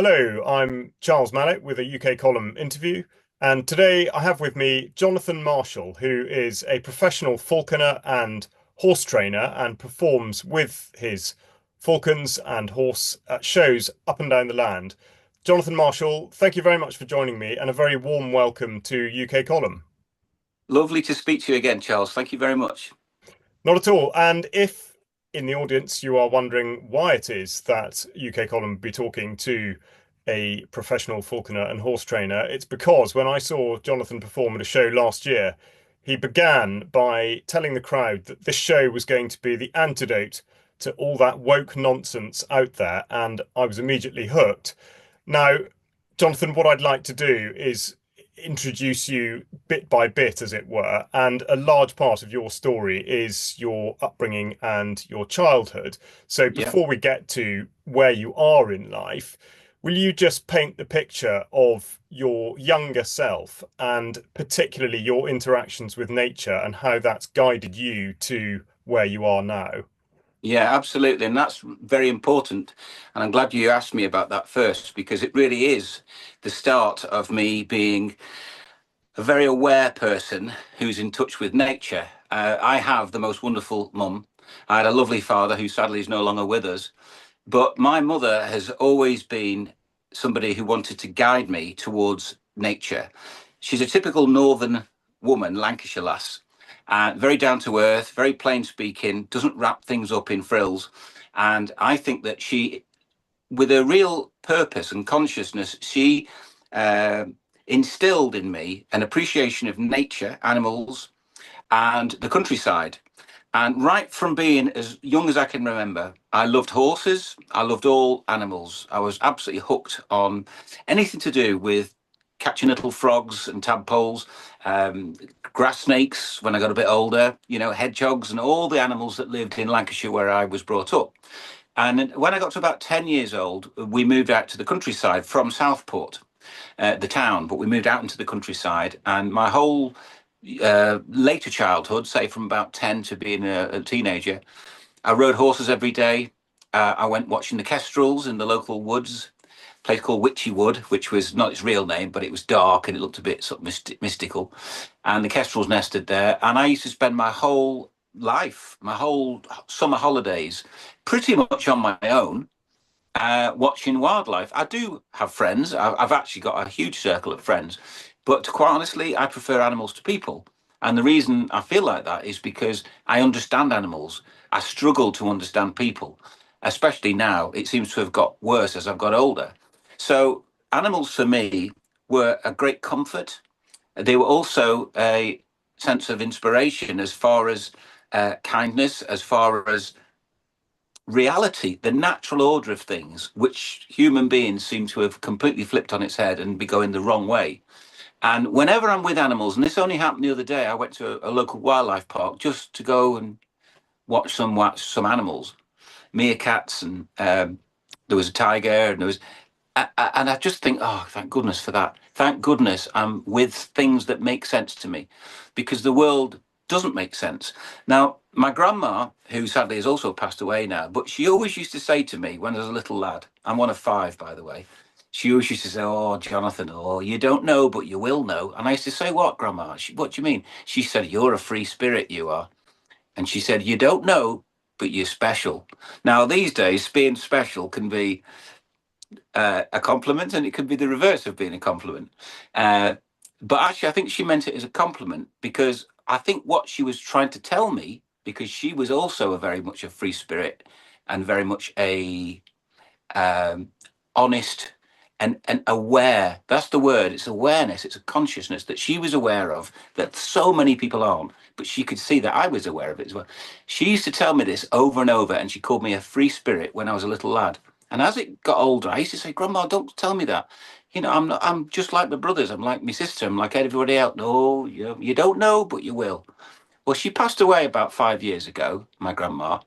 Hello, I'm Charles Malet with a UK column interview, and today I have with me Jonathan Marshall, who is a professional falconer and horse trainer and performs with his falcons and horse at shows up and down the land. Jonathan Marshall, thank you very much for joining me and a very warm welcome to UK column. Lovely to speak to you again, Charles. Thank you very much. Not at all. And if in the audience you are wondering why it is that UK Column be talking to a professional falconer and horse trainer, it's because when I saw Jonathan perform at a show last year, he began by telling the crowd that this show was going to be the antidote to all that woke nonsense out there, and I was immediately hooked. Now, Jonathan, what I'd like to do is introduce you bit by bit, as it were. And a large part of your story is your upbringing and your childhood. So Yeah. before we get to where you are in life, will you just paint the picture of your younger self and particularly your interactions with nature and how that's guided you to where you are now? Yeah, absolutely. And that's very important. And I'm glad you asked me about that first, because it really is the start of me being a very aware person who's in touch with nature. I have the most wonderful mum. I had a lovely father who sadly is no longer with us. But my mother has always been somebody who wanted to guide me towards nature. She's a typical northern woman, Lancashire lass, very down to earth, very plain speaking, doesn't wrap things up in frills. And I think that she, with a real purpose and consciousness, she uh, instilled in me an appreciation of nature, animals, and the countryside. And right from being as young as I can remember, I loved horses. I loved all animals. I was absolutely hooked on anything to do with catching little frogs and tadpoles, um, grass snakes when I got a bit older, hedgehogs and all the animals that lived in Lancashire where I was brought up. And when I got to about 10 years old, we moved out to the countryside from Southport, the town, but we moved out into the countryside. And my whole later childhood, say from about 10 to being a teenager, I rode horses every day. I went watching the kestrels in the local woods, a place called Witchy Wood, which was not its real name, but it was dark and it looked a bit sort of mystical. And the kestrels nested there. And I used to spend my whole life, my whole summer holidays, pretty much on my own, watching wildlife. I do have friends. I've actually got a huge circle of friends, but quite honestly, I prefer animals to people. And the reason I feel like that is because I understand animals. I struggle to understand people, especially now. It seems to have got worse as I've got older. So animals for me were a great comfort. They were also a sense of inspiration as far as kindness, as far as reality, the natural order of things, which human beings seem to have completely flipped on its head and be going the wrong way. And whenever I'm with animals, and this only happened the other day, I went to a local wildlife park just to go and watch some animals, meerkats, and there was a tiger, and and I just think, oh, thank goodness for that. Thank goodness I'm with things that make sense to me, because the world doesn't make sense. Now, my grandma, who sadly has also passed away now, but she always used to say to me when I was a little lad, I'm one of five, by the way. She always used to say, "Oh, Jonathan, oh, you don't know, but you will know." And I used to say, "What, Grandma? What do you mean?" She said, "You're a free spirit, you are." And she said, "You don't know, but you're special." Now, these days, being special can be a compliment, and it can be the reverse of being a compliment. Uh, but actually, I think she meant it as a compliment, because I think what she was trying to tell me, because she was also a very much a free spirit and very much a um, honest and aware. That's the word. It's awareness. It's a consciousness that she was aware of that so many people aren't. But she could see that I was aware of it as well. She used to tell me this over and over, and she called me a free spirit when I was a little lad. And as it got older, I used to say, "Grandma, don't tell me that. I'm not. I'm just like my brothers. I'm like my sister. I'm like everybody else." No, you don't know, but you will. Well, she passed away about 5 years ago, my grandma.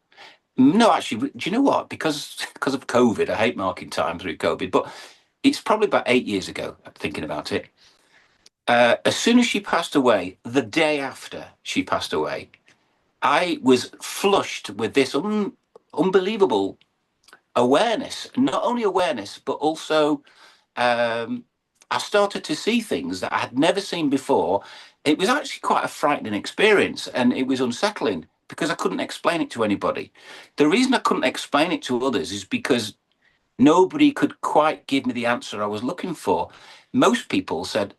No, actually, do you know what? Because of COVID, I hate marking time through COVID, but it's probably about 8 years ago, thinking about it. As soon as she passed away, the day after she passed away, I was flushed with this unbelievable awareness, not only awareness, but also um, I started to see things that I had never seen before. It was actually quite a frightening experience, and it was unsettling because I couldn't explain it to anybody. The reason I couldn't explain it to others is because nobody could quite give me the answer I was looking for. Most people said,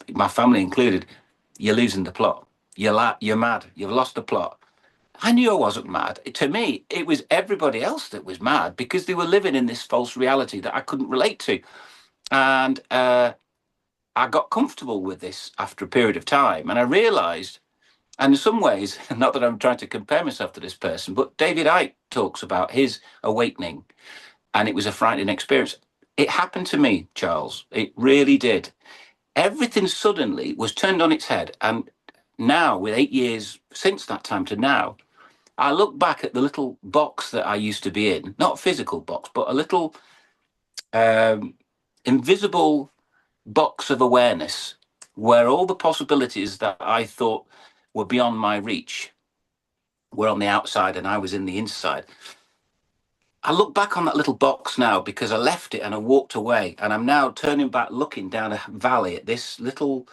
my family included, "You're losing the plot. You're mad. You've lost the plot." I knew I wasn't mad. To me, it was everybody else that was mad because they were living in this false reality that I couldn't relate to. And I got comfortable with this after a period of time. And I realized, and in some ways, not that I'm trying to compare myself to this person, but David Icke talks about his awakening, and it was a frightening experience. It happened to me, Charles. It really did. Everything suddenly was turned on its head. And now, with 8 years since that time to now, I look back at the little box that I used to be in, not a physical box, but a little um, invisible box of awareness where all the possibilities that I thought were beyond my reach were on the outside and I was in the inside. I look back on that little box now because I left it and I walked away, and I'm now turning back looking down a valley at this little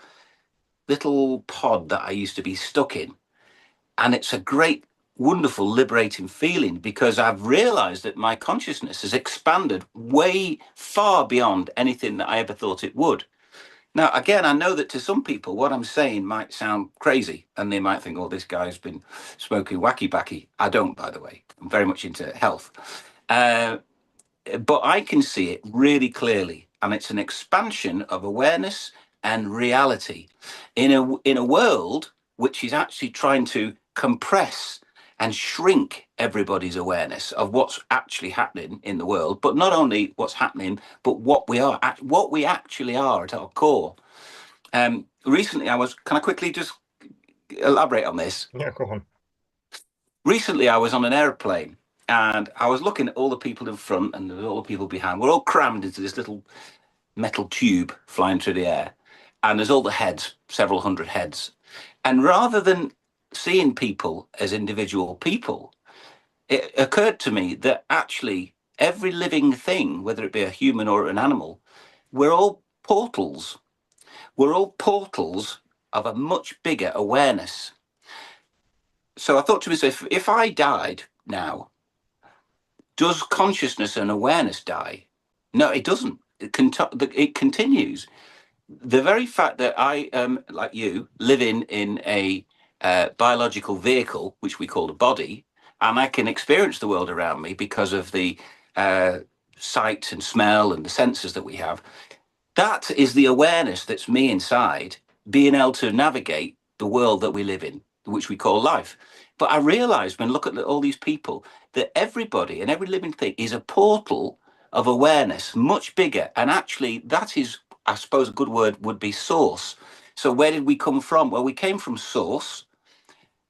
pod that I used to be stuck in. And it's a great, wonderful, liberating feeling because I've realized that my consciousness has expanded way far beyond anything that I ever thought it would. Now, again, I know that to some people, what I'm saying might sound crazy and they might think, oh, this guy's been smoking wacky backy. I don't, by the way. I'm very much into health. Uh, but I can see it really clearly. And it's an expansion of awareness and reality in a world which is actually trying to compress and shrink everybody's awareness of what's actually happening in the world, but not only what's happening, but what we actually are at our core. Recently, can I quickly just elaborate on this? Yeah, go on. Recently, I was on an airplane and I was looking at all the people in front and all the people behind. We're all crammed into this little metal tube flying through the air. And there's all the heads, several hundred heads. And rather than seeing people as individual people, it occurred to me that actually every living thing, whether it be a human or an animal, we're all portals. We're all portals of a much bigger awareness. So I thought to myself, if I died now, does consciousness and awareness die? No, it doesn't. It continues. The very fact that I, like you, live in a biological vehicle, which we call a body, and I can experience the world around me because of the uh, sight and smell and the senses that we have, that is the awareness that's me inside, being able to navigate the world that we live in, which we call life. But I realized when I look at all these people that everybody and every living thing is a portal of awareness, much bigger. And actually, that is, I suppose, a good word would be source. So, where did we come from? Well, we came from source,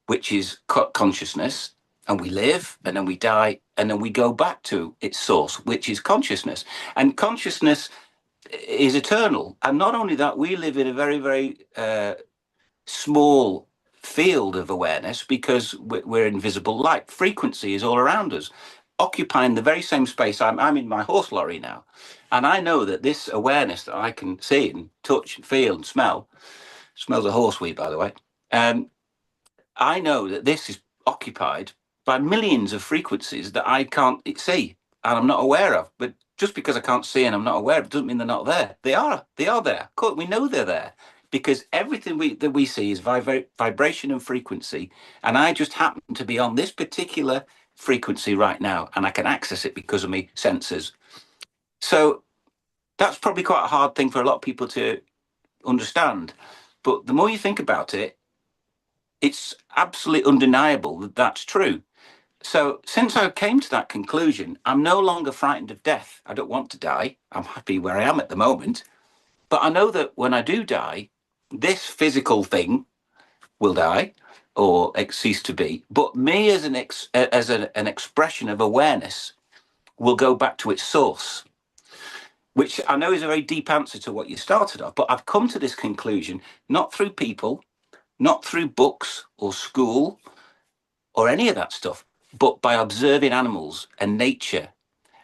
which is consciousness, and we live, and then we die, and then we go back to its source, which is consciousness. And consciousness is eternal. And not only that, we live in a very, very small field of awareness because we're invisible light. Frequency is all around us, occupying the very same space. I'm in my horse lorry now, and I know that this awareness that I can see and touch and feel and smell, smells of horse weed, by the way. I know that this is occupied by millions of frequencies that I can't see and I'm not aware of. But just because I can't see and I'm not aware of it doesn't mean they're not there. They are. They are there. Of course, we know they're there because everything that we see is vibration and frequency. And I just happen to be on this particular frequency right now, and I can access it because of my senses. So that's probably quite a hard thing for a lot of people to understand. But the more you think about it, it's absolutely undeniable that that's true. So, since I came to that conclusion, I'm no longer frightened of death. I don't want to die. I'm happy where I am at the moment. But I know that when I do die, this physical thing will die or cease to be. But me as an expression of awareness will go back to its source, which I know is a very deep answer to what you started off. But I've come to this conclusion not through people, not through books or school or any of that stuff, but by observing animals and nature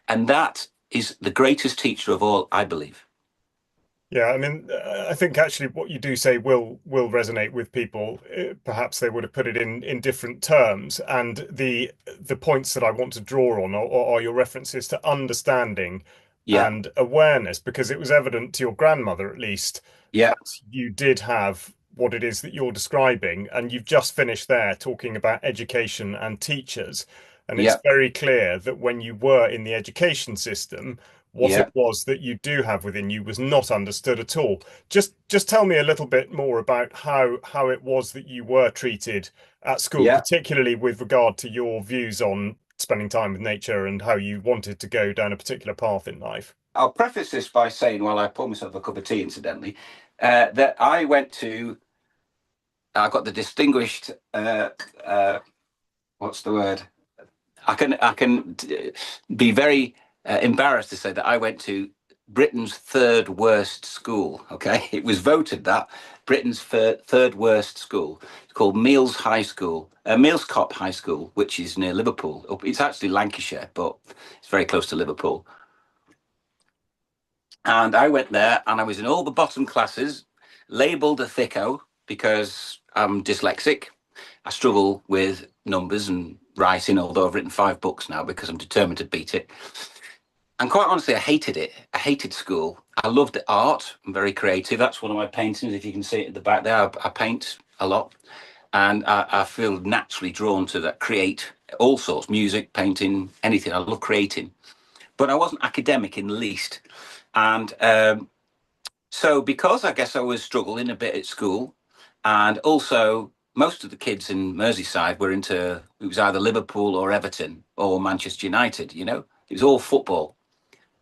And that is the greatest teacher of all, I believe. Yeah, I mean, I think actually what you do say will resonate with people. Perhaps they would have put it in different terms. And the points that I want to draw on are your references to understanding Yeah, and awareness, because it was evident to your grandmother, at least, yeah, that you did have what it is that you're describing. And you've just finished there talking about education and teachers. And it's yeah, very clear that when you were in the education system, what it yeah, was that you do have within you was not understood at all. Just tell me a little bit more about how it was that you were treated at school, yeah. particularly with regard to your views on spending time with nature and how you wanted to go down a particular path in life. I'll preface this by saying, while I pour myself a cup of tea, incidentally, that I got the distinguished, what's the word? I can be very embarrassed to say that I went to Britain's third worst school. Okay, it was voted that Britain's third worst school. It's called Millscop High School, which is near Liverpool. It's actually Lancashire, but it's very close to Liverpool. And I went there, and I was in all the bottom classes, labelled a thicko because I'm dyslexic. I struggle with numbers and writing, although I've written 5 books now because I'm determined to beat it. And quite honestly, I hated it. I hated school. I loved the art. I'm very creative. That's one of my paintings. If you can see it at the back there, I paint a lot. And I feel naturally drawn to that, create all sorts, music, painting, anything. I love creating. But I wasn't academic in the least. And so because I guess I was struggling a bit at school, and also most of the kids in Merseyside were into, it was either Liverpool or Everton or Manchester United, it was all football.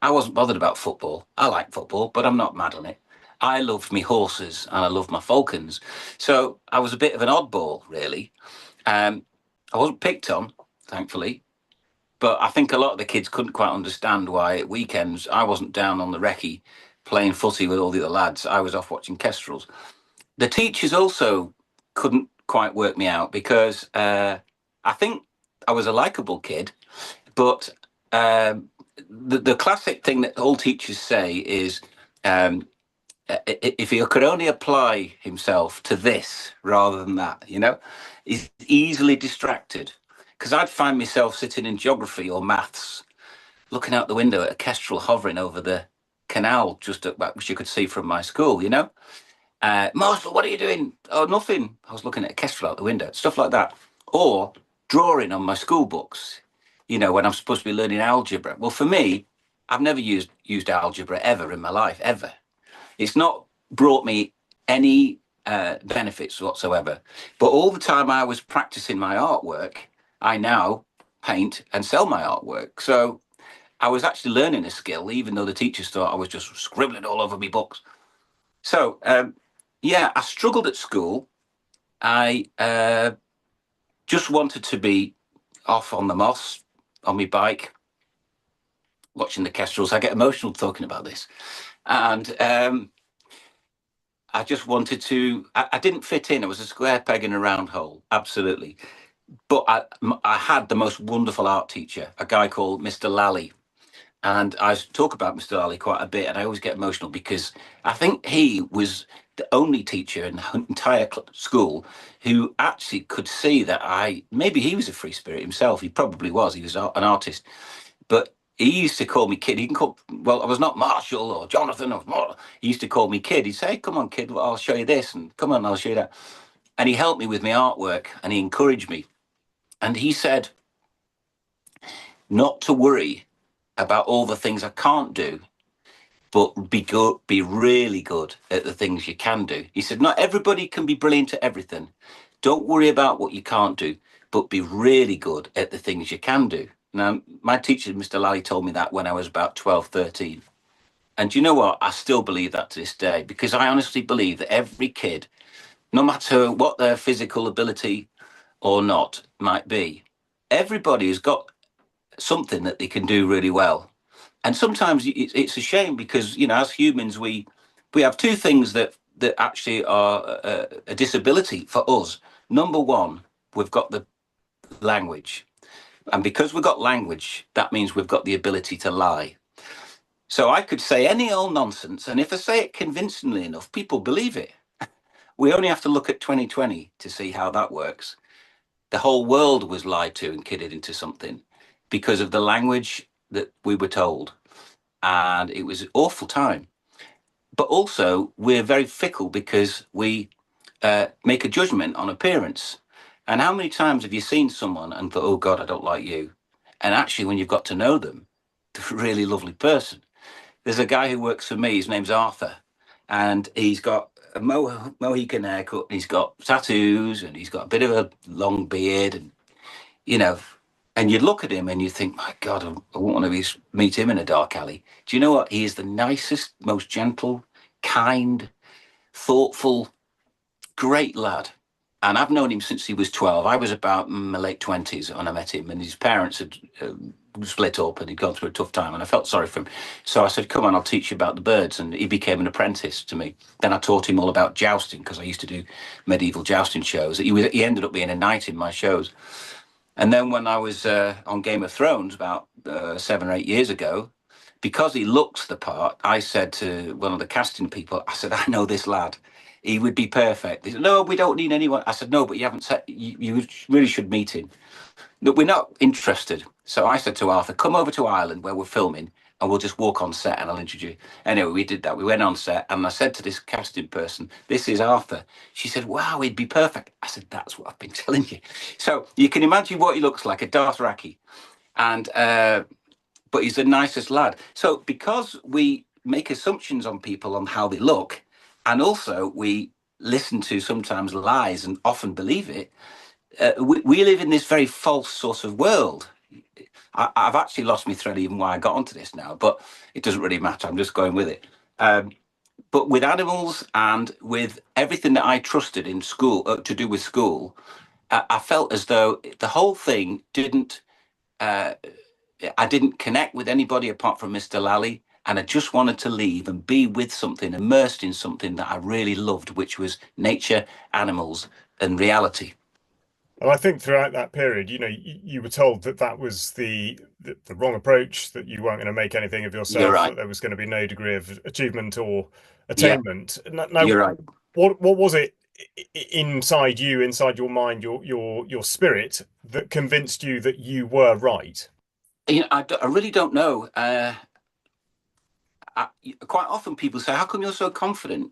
I wasn't bothered about football. I like football, but I'm not mad on it. I loved my horses and I loved my falcons. So I was a bit of an oddball, really. Um, I wasn't picked on, thankfully, but I think a lot of the kids couldn't quite understand why at weekends I wasn't down on the recce playing footy with all the other lads. I was off watching kestrels. The teachers also couldn't quite work me out because I think I was a likable kid, but the classic thing that all teachers say is um, if he could only apply himself to this rather than that, he's easily distracted. Because I'd find myself sitting in geography or maths, looking out the window at a kestrel hovering over the canal just at, which you could see from my school. Marshall, what are you doing? Oh, nothing. I was looking at a kestrel out the window, stuff like that. Or drawing on my school books, when I'm supposed to be learning algebra. Well, for me, I've never used algebra ever in my life, ever. It's not brought me any benefits whatsoever. But all the time I was practicing my artwork, I now paint and sell my artwork. So I was actually learning a skill, even though the teachers thought I was just scribbling all over my books. So, yeah, I struggled at school. I just wanted to be off on the moss on my bike, watching the kestrels. I get emotional talking about this. And I just wanted to, I didn't fit in. I was a square peg in a round hole, absolutely. But I had the most wonderful art teacher, a guy called Mr. Lally. And I talk about Mr. Lally quite a bit, and I always get emotional because I think he was the only teacher in the entire school who actually could see that maybe he was a free spirit himself. He probably was. He was an artist. But he used to call me kid. Well, I was not Marshall or Jonathan or he used to call me kid. He'd say, "Hey, come on, kid, I'll show you this, and come on, I'll show you that." And he helped me with my artwork and he encouraged me. And he said not to worry about all the things I can't do, but be really good at the things you can do. He said, not everybody can be brilliant at everything. Don't worry about what you can't do, but be really good at the things you can do. Now, my teacher, Mr. Lally, told me that when I was about 12, 13. And do you know what? I still believe that to this day, because I honestly believe that every kid, no matter what their physical ability or not might be, everybody has got something that they can do really well. And sometimes it's a shame because, as humans, we have two things that actually are a disability for us. Number one, we've got the language. And because we've got language, that means we've got the ability to lie. So I could say any old nonsense, and if I say it convincingly enough, people believe it. We only have to look at 2020 to see how that works. The whole world was lied to and kidded into something because of the language that we were told. And it was an awful time. But also, we're very fickle because we make a judgment on appearance. And how many times have you seen someone and thought, oh God, I don't like you? And actually, when you've got to know them, they're a really lovely person. There's a guy who works for me, his name's Arthur, and he's got a Mohican haircut, and he's got tattoos, and he's got a bit of a long beard, and you know, and you look at him and you think, my God, I won't want to meet him in a dark alley. Do you know what? He is the nicest, most gentle, kind, thoughtful, great lad. And I've known him since he was 12. I was about my late 20s when I met him, and his parents had split up and he'd gone through a tough time, and I felt sorry for him. So I said, come on, I'll teach you about the birds. And he became an apprentice to me. Then I taught him all about jousting, because I used to do medieval jousting shows. He ended up being a knight in my shows. And then when I was on Game of Thrones about 7 or 8 years ago, because he looks the part, I said to one of the casting people, I said, I know this lad. He would be perfect. They said, no, we don't need anyone. I said, no, but you haven't said, you really should meet him. No, we're not interested. So I said to Arthur, come over to Ireland where we're filming and we'll just walk on set and I'll introduce you. Anyway, we did that. We went on set and I said to this casting person, this is Arthur. She said, wow, he'd be perfect. I said, that's what I've been telling you. So you can imagine what he looks like, a Dothraki. And, but he's the nicest lad. So because we make assumptions on people on how they look, and also we listen to sometimes lies and often believe it, we live in this very false sort of world. I've actually lost my thread even why I got onto this now, but it doesn't really matter. I'm just going with it. But with animals and with everything that I trusted in school to do with school, I felt as though the whole thing didn't. I didn't connect with anybody apart from Mr. Lally, and I just wanted to leave and be with something, immersed in something that I really loved, which was nature, animals, and reality. And I think throughout that period, you were told that that was the wrong approach, that you weren't going to make anything of You're yourself, right. that there was going to be no degree of achievement or Yeah, attainment. Now, you're right. what was it inside you, inside your mind, your spirit that convinced you that you were right? I really don't know. Quite often people say, how come you're so confident?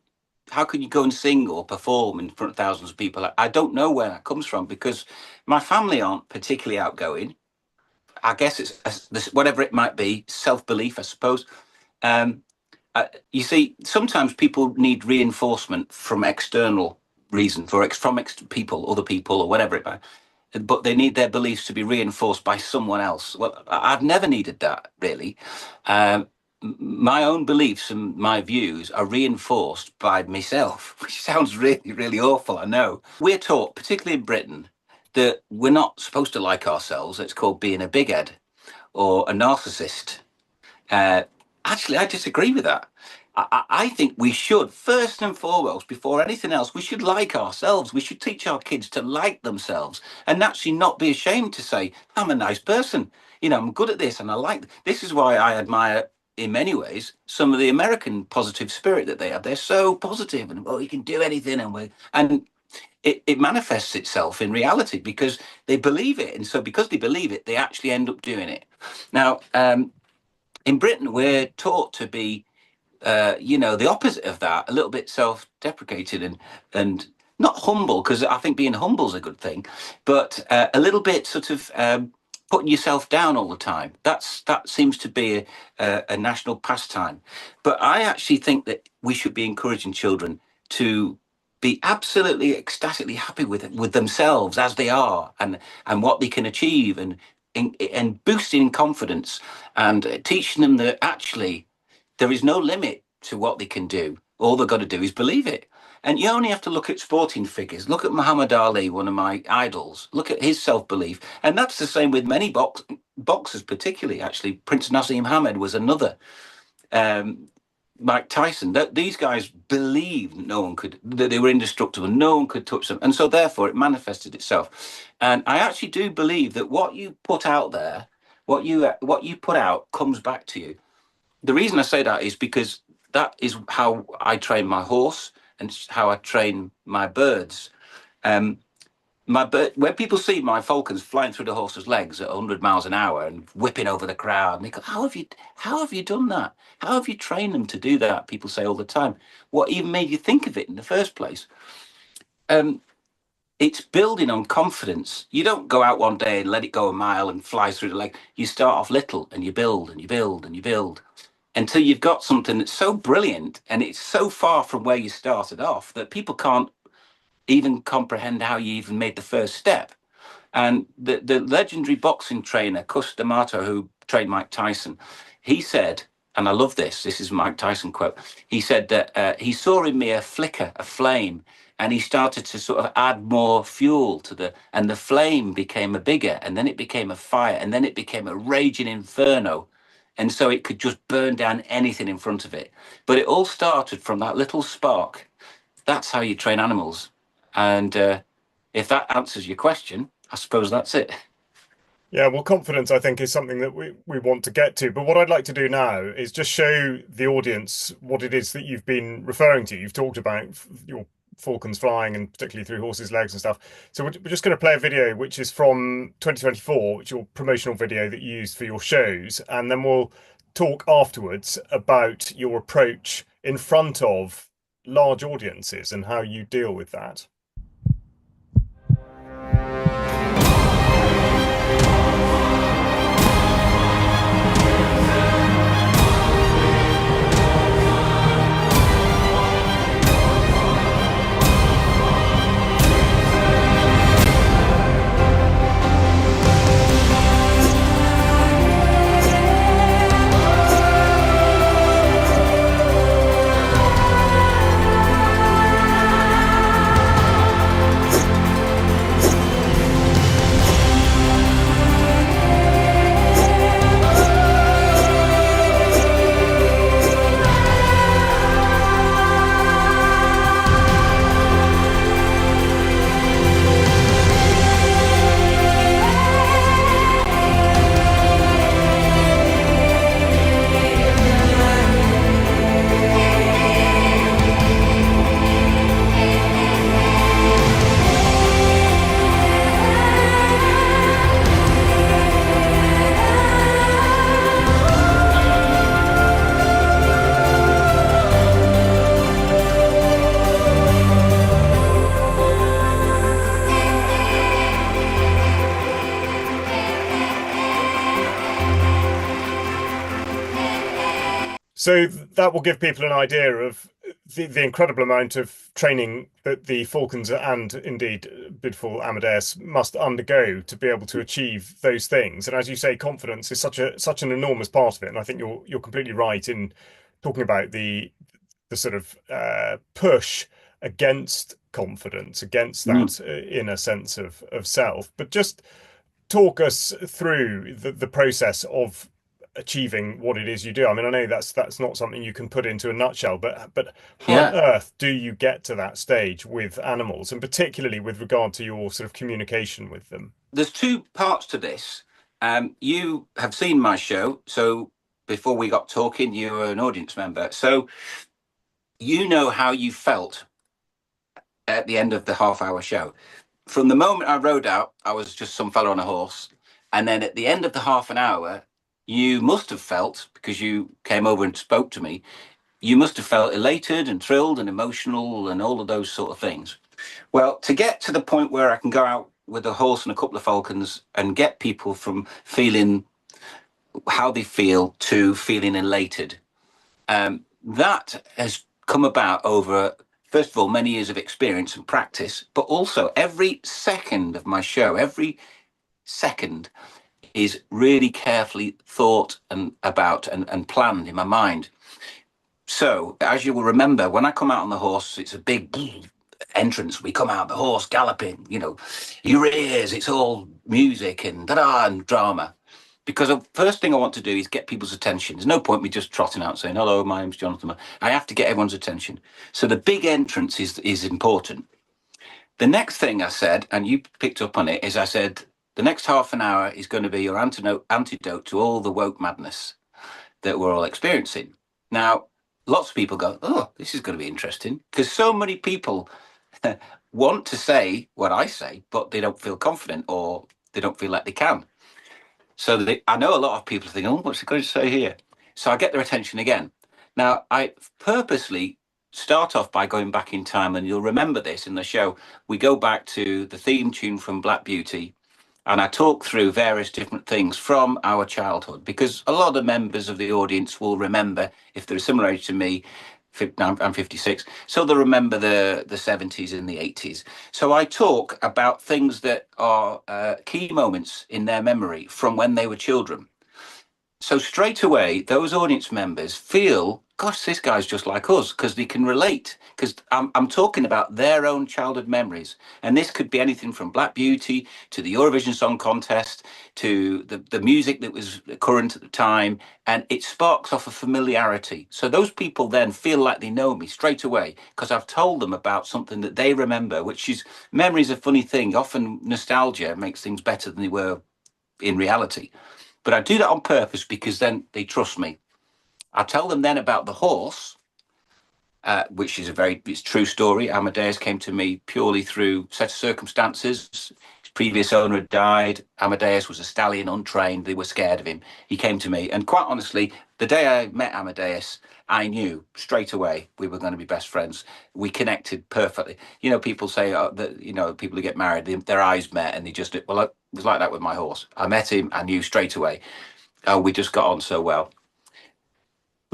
How can you go and sing or perform in front of thousands of people? I don't know where that comes from, because my family aren't particularly outgoing. I guess it's whatever it might be, self-belief, I suppose. Um, you see, sometimes people need reinforcement from external reason, from people, other people, or whatever it might. But they need their beliefs to be reinforced by someone else. Well, I've never needed that, really. Um, my own beliefs and my views are reinforced by myself, which sounds really, really awful, I know. We're taught, particularly in Britain, that we're not supposed to like ourselves. It's called being a big head or a narcissist. Uh, Actually, I disagree with that. I think we should, first and foremost, before anything else, we should like ourselves. We should teach our kids to like themselves and actually not be ashamed to say, I'm a nice person. I'm good at this and I like this. Is why I admire, in many ways, some of the American positive spirit that they have. They're so positive and, you can do anything. And it manifests itself in reality because they believe it. And so because they believe it, they actually end up doing it. Now, in Britain, we're taught to be, the opposite of that, a little bit self-deprecating and not humble, because I think being humble is a good thing, but a little bit sort of putting yourself down all the time. That seems to be a national pastime. But I actually think that we should be encouraging children to be absolutely ecstatically happy with themselves as they are and what they can achieve and boosting confidence and teaching them that actually there is no limit to what they can do. All they've got to do is believe it. And you only have to look at sporting figures. Look at Muhammad Ali, one of my idols. Look at his self-belief. And that's the same with many boxers, particularly, actually. Prince Nassim Hamed was another. Um, Mike Tyson, that these guys believed no one could, that they were indestructible, no one could touch them. And so therefore it manifested itself. And I actually do believe that what you put out there, what you put out comes back to you. The reason I say that is because that is how I train my horse and how I train my birds. Um, when people see my falcons flying through the horse's legs at 100 miles an hour and whipping over the crowd, and they go, how have you done that? How have you trained them to do that? People say all the time. What even made you think of it in the first place? Um, it's building on confidence. You don't go out one day and let it go a mile and fly through the leg. You start off little and you build and you build and you build until you've got something that's so brilliant and it's so far from where you started off that people can't even comprehend how you even made the first step. And the legendary boxing trainer, Cus D'Amato, who trained Mike Tyson, he said, and I love this, this is Mike Tyson quote, he said that he saw in me a flicker, a flame, and he started to sort of add more fuel to and the flame became a bigger, and then it became a fire, and then it became a raging inferno. And so it could just burn down anything in front of it. But it all started from that little spark. That's how you train animals. And if that answers your question, I suppose that's it. Yeah, well, confidence, I think, is something that we want to get to. But what I'd like to do now is just show the audience what it is that you've been referring to. You've talked about your falcons flying and particularly through horses' legs and stuff. So we're just going to play a video which is from 2024, which is your promotional video that you used for your shows. And then we'll talk afterwards about your approach in front of large audiences and how you deal with that. So that will give people an idea of the incredible amount of training that the falcons and indeed beautiful Amadeus must undergo to be able to achieve those things. And as you say, confidence is such an enormous part of it. And I think you're completely right in talking about the sort of push against confidence, against that inner sense of self. But just talk us through the process of achieving what it is you do. I mean, I know that's not something you can put into a nutshell, but how on Yeah, earth do you get to that stage with animals, and particularly with regard to your sort of communication with them? there's two parts to this. You have seen my show, so before we got talking, you were an audience member, so you know how you felt at the end of the half-hour show. From the moment I rode out, I was just some fella on a horse, and then at the end of the half an hour, you must have felt, because you came over and spoke to me, you must have felt elated and thrilled and emotional and all of those sort of things. Well, to get to the point where I can go out with a horse and a couple of falcons and get people from feeling how they feel to feeling elated, that has come about over, first of all, many years of experience and practice, but also every second of my show, every second is really carefully thought and about and planned in my mind. So, as you will remember, when I come out on the horse, it's a big entrance. We come out, the horse galloping, your ears, it's all music and da-da and drama. because the first thing I want to do is get people's attention. There's no point me just trotting out saying, hello, my name's Jonathan. I have to get everyone's attention. So the big entrance is important. The next thing I said, and you picked up on it, is I said, the next half an hour is going to be your antidote to all the woke madness that we're all experiencing. Now, lots of people go, oh, this is going to be interesting, because so many people want to say what I say, but they don't feel confident or they don't feel like they can. So I know a lot of people think, oh, what's he going to say here? So I get their attention again. Now, I purposely start off by going back in time, and you'll remember this in the show. We go back to the theme tune from Black Beauty, and I talk through various different things from our childhood, because a lot of the members of the audience will remember, if they're a similar age to me, I'm 56, so they'll remember the 70s and the 80s. So I talk about things that are key moments in their memory from when they were children. So straight away, those audience members feel, gosh, this guy's just like us, because they can relate, because I'm talking about their own childhood memories. And this could be anything from Black Beauty to the Eurovision Song Contest to the music that was current at the time. And it sparks off a familiarity. So those people then feel like they know me straight away, because I've told them about something that they remember, which is, memory is a funny thing. Often nostalgia makes things better than they were in reality. But I do that on purpose because then they trust me. I tell them then about the horse, which is it's true story. Amadeus came to me purely through a set of circumstances. His previous owner had died. Amadeus was a stallion, untrained. They were scared of him. He came to me. And quite honestly, the day I met Amadeus, I knew straight away we were going to be best friends. We connected perfectly. You know, people say that, you know, people who get married, their eyes met and they just, well, it was like that with my horse. I met him, I knew straight away. We just got on so well.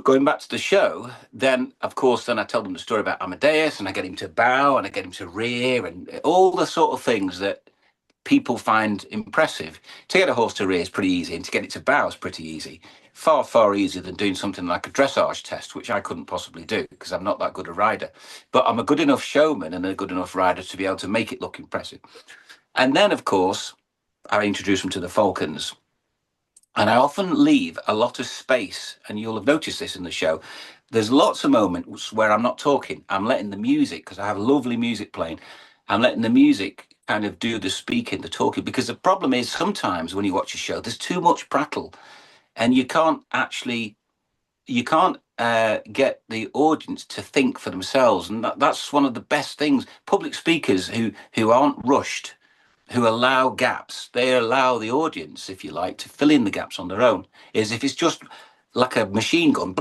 Going back to the show, then of course, then I tell them the story about Amadeus, and I get him to bow, and I get him to rear, and all the sort of things that people find impressive. To get a horse to rear is pretty easy, and to get it to bow is pretty easy. Far, far easier than doing something like a dressage test, which I couldn't possibly do because I'm not that good a rider. But I'm a good enough showman and a good enough rider to be able to make it look impressive. And then, of course, I introduce them to the falcons. And I often leave a lot of space, and you'll have noticed this in the show. There's lots of moments where I'm not talking. I'm letting the music, because I have lovely music playing, I'm letting the music kind of do the speaking, the talking, because the problem is sometimes when you watch a show, there's too much prattle, and you can't get the audience to think for themselves. And that's one of the best things. Public speakers who aren't rushed, who allow gaps, they allow the audience, if you like, to fill in the gaps on their own. Is if it's just like a machine gun,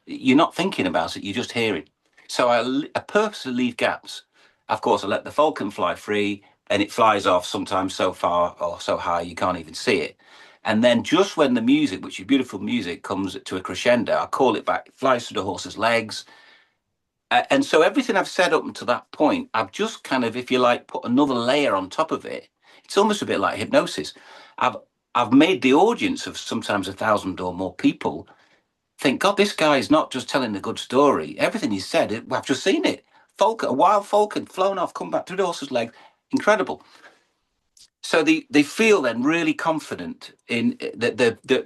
you're not thinking about it, you're just hearing. So I purposely leave gaps. Of course, I let the falcon fly free, and it flies off sometimes so far or so high you can't even see it. And then just when the music, which is beautiful music, comes to a crescendo, I call it back, it flies to the horse's legs. And so everything I've said up until that point, I've just kind of, if you like, put another layer on top of it. It's almost a bit like hypnosis. I've made the audience of sometimes 1,000 or more people think, God, this guy is not just telling a good story. Everything he said, I've just seen it. Falcon, a wild falcon, flown off, come back through the horse's leg. Incredible. So they feel then really confident in that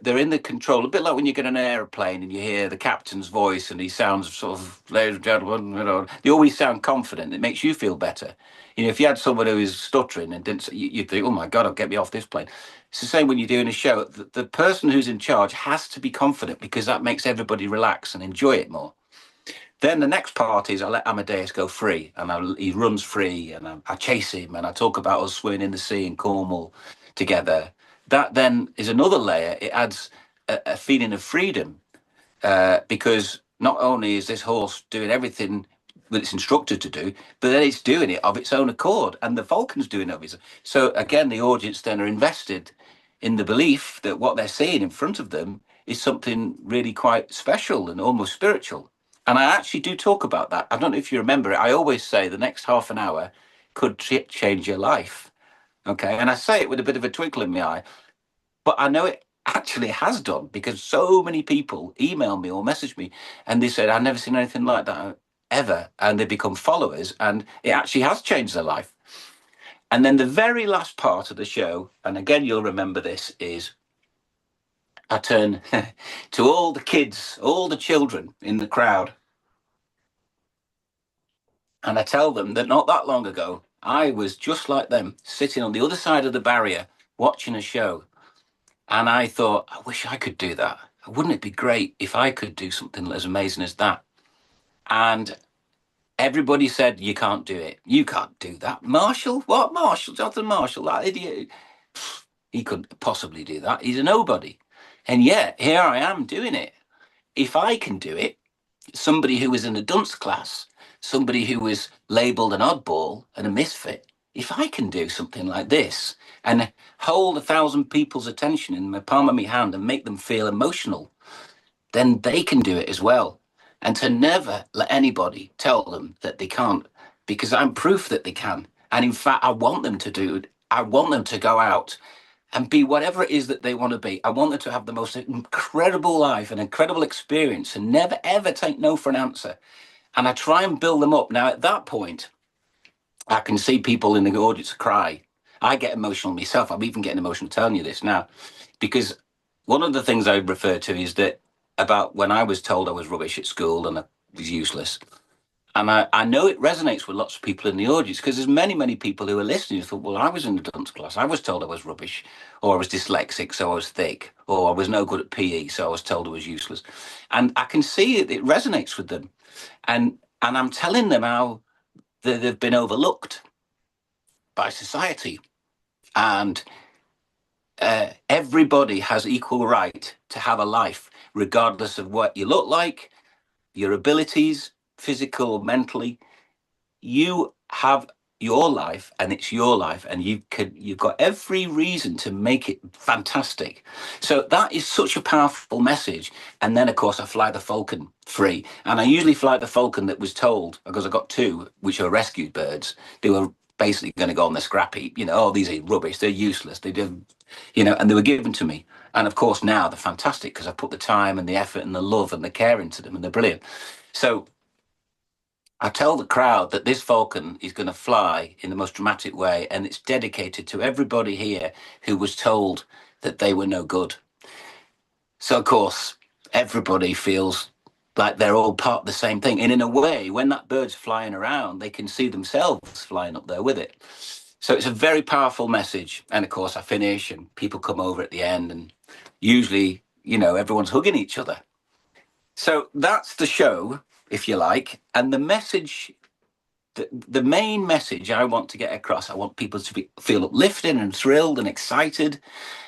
they're in the control. A bit like when you get an aeroplane and you hear the captain's voice and he sounds sort of, ladies and gentlemen, you know, they always sound confident. It makes you feel better. You know, if you had someone who is stuttering and didn't, you'd think, oh my God, I'll get me off this plane. It's the same when you're doing a show. The person who's in charge has to be confident because that makes everybody relax and enjoy it more. Then the next part is I let Amadeus go free, and he runs free, and I chase him, and I talk about us swimming in the sea in Cornwall together. That then is another layer. It adds a feeling of freedom because not only is this horse doing everything that it's instructed to do, but then it's doing it of its own accord, and the falcon's doing it of its own. So again, the audience then are invested in the belief that what they're seeing in front of them is something really quite special and almost spiritual. And I actually do talk about that. I don't know if you remember it. I always say the next half an hour could change your life. Okay. And I say it with a bit of a twinkle in my eye, but I know it actually has done because so many people email me or message me and they said, I've never seen anything like that ever. And they become followers and it actually has changed their life. And then the very last part of the show, and again, you'll remember this, is I turn to all the kids, all the children in the crowd, and I tell them that not that long ago, I was just like them, sitting on the other side of the barrier, watching a show. And I thought, I wish I could do that. Wouldn't it be great if I could do something as amazing as that? And everybody said, you can't do it. You can't do that. Marshall? What Marshall? Jonathan Marshall, that idiot. He couldn't possibly do that. He's a nobody. And yet, here I am doing it. If I can do it, somebody who was in a dunce class, somebody who was labelled an oddball and a misfit, if I can do something like this and hold 1,000 people's attention in the palm of my hand and make them feel emotional, then they can do it as well. And to never let anybody tell them that they can't, because I'm proof that they can. And in fact, I want them to do it. I want them to go out and be whatever it is that they want to be. I want them to have the most incredible life, an incredible experience, and never, ever take no for an answer. And I try and build them up. Now, at that point, I can see people in the audience cry. I get emotional myself. I'm even getting emotional telling you this now, because one of the things I refer to is that about when I was told I was rubbish at school and I was useless. And I know it resonates with lots of people in the audience because there's many, many people who are listening who thought, well, I was in the dance class. I was told I was rubbish, or I was dyslexic, so I was thick, or I was no good at PE, so I was told I was useless. And I can see it resonates with them. And I'm telling them how they've been overlooked by society. And everybody has equal right to have a life, regardless of what you look like, your abilities, physical or mentally. You have your life and it's your life, and you've got every reason to make it fantastic. So that is such a powerful message. And then of course I fly the falcon free, and I usually fly the falcon that was told, because I got two which are rescued birds. They were basically going to go on the scrap heap, oh, these are rubbish, they're useless, they do, and they were given to me. And of course now they're fantastic because I put the time and the effort and the love and the care into them, and they're brilliant. So I tell the crowd that this falcon is going to fly in the most dramatic way, and it's dedicated to everybody here who was told that they were no good. So, of course, everybody feels like they're all part of the same thing. And in a way, when that bird's flying around, they can see themselves flying up there with it. So it's a very powerful message. And of course, I finish and people come over at the end, and usually, everyone's hugging each other. So that's the show, if you like. And the message, the main message I want to get across, I want people to feel uplifted and thrilled and excited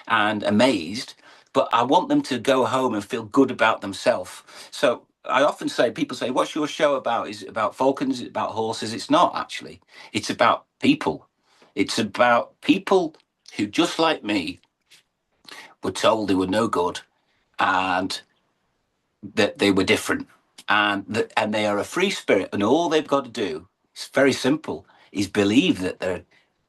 and amazed, but I want them to go home and feel good about themselves. So I often say, people say, what's your show about? Is it about falcons? Is it about horses? It's not, actually. It's about people. It's about people who, just like me, were told they were no good and that they were different, and they are a free spirit, and all they've got to do, it's very simple, is believe that they're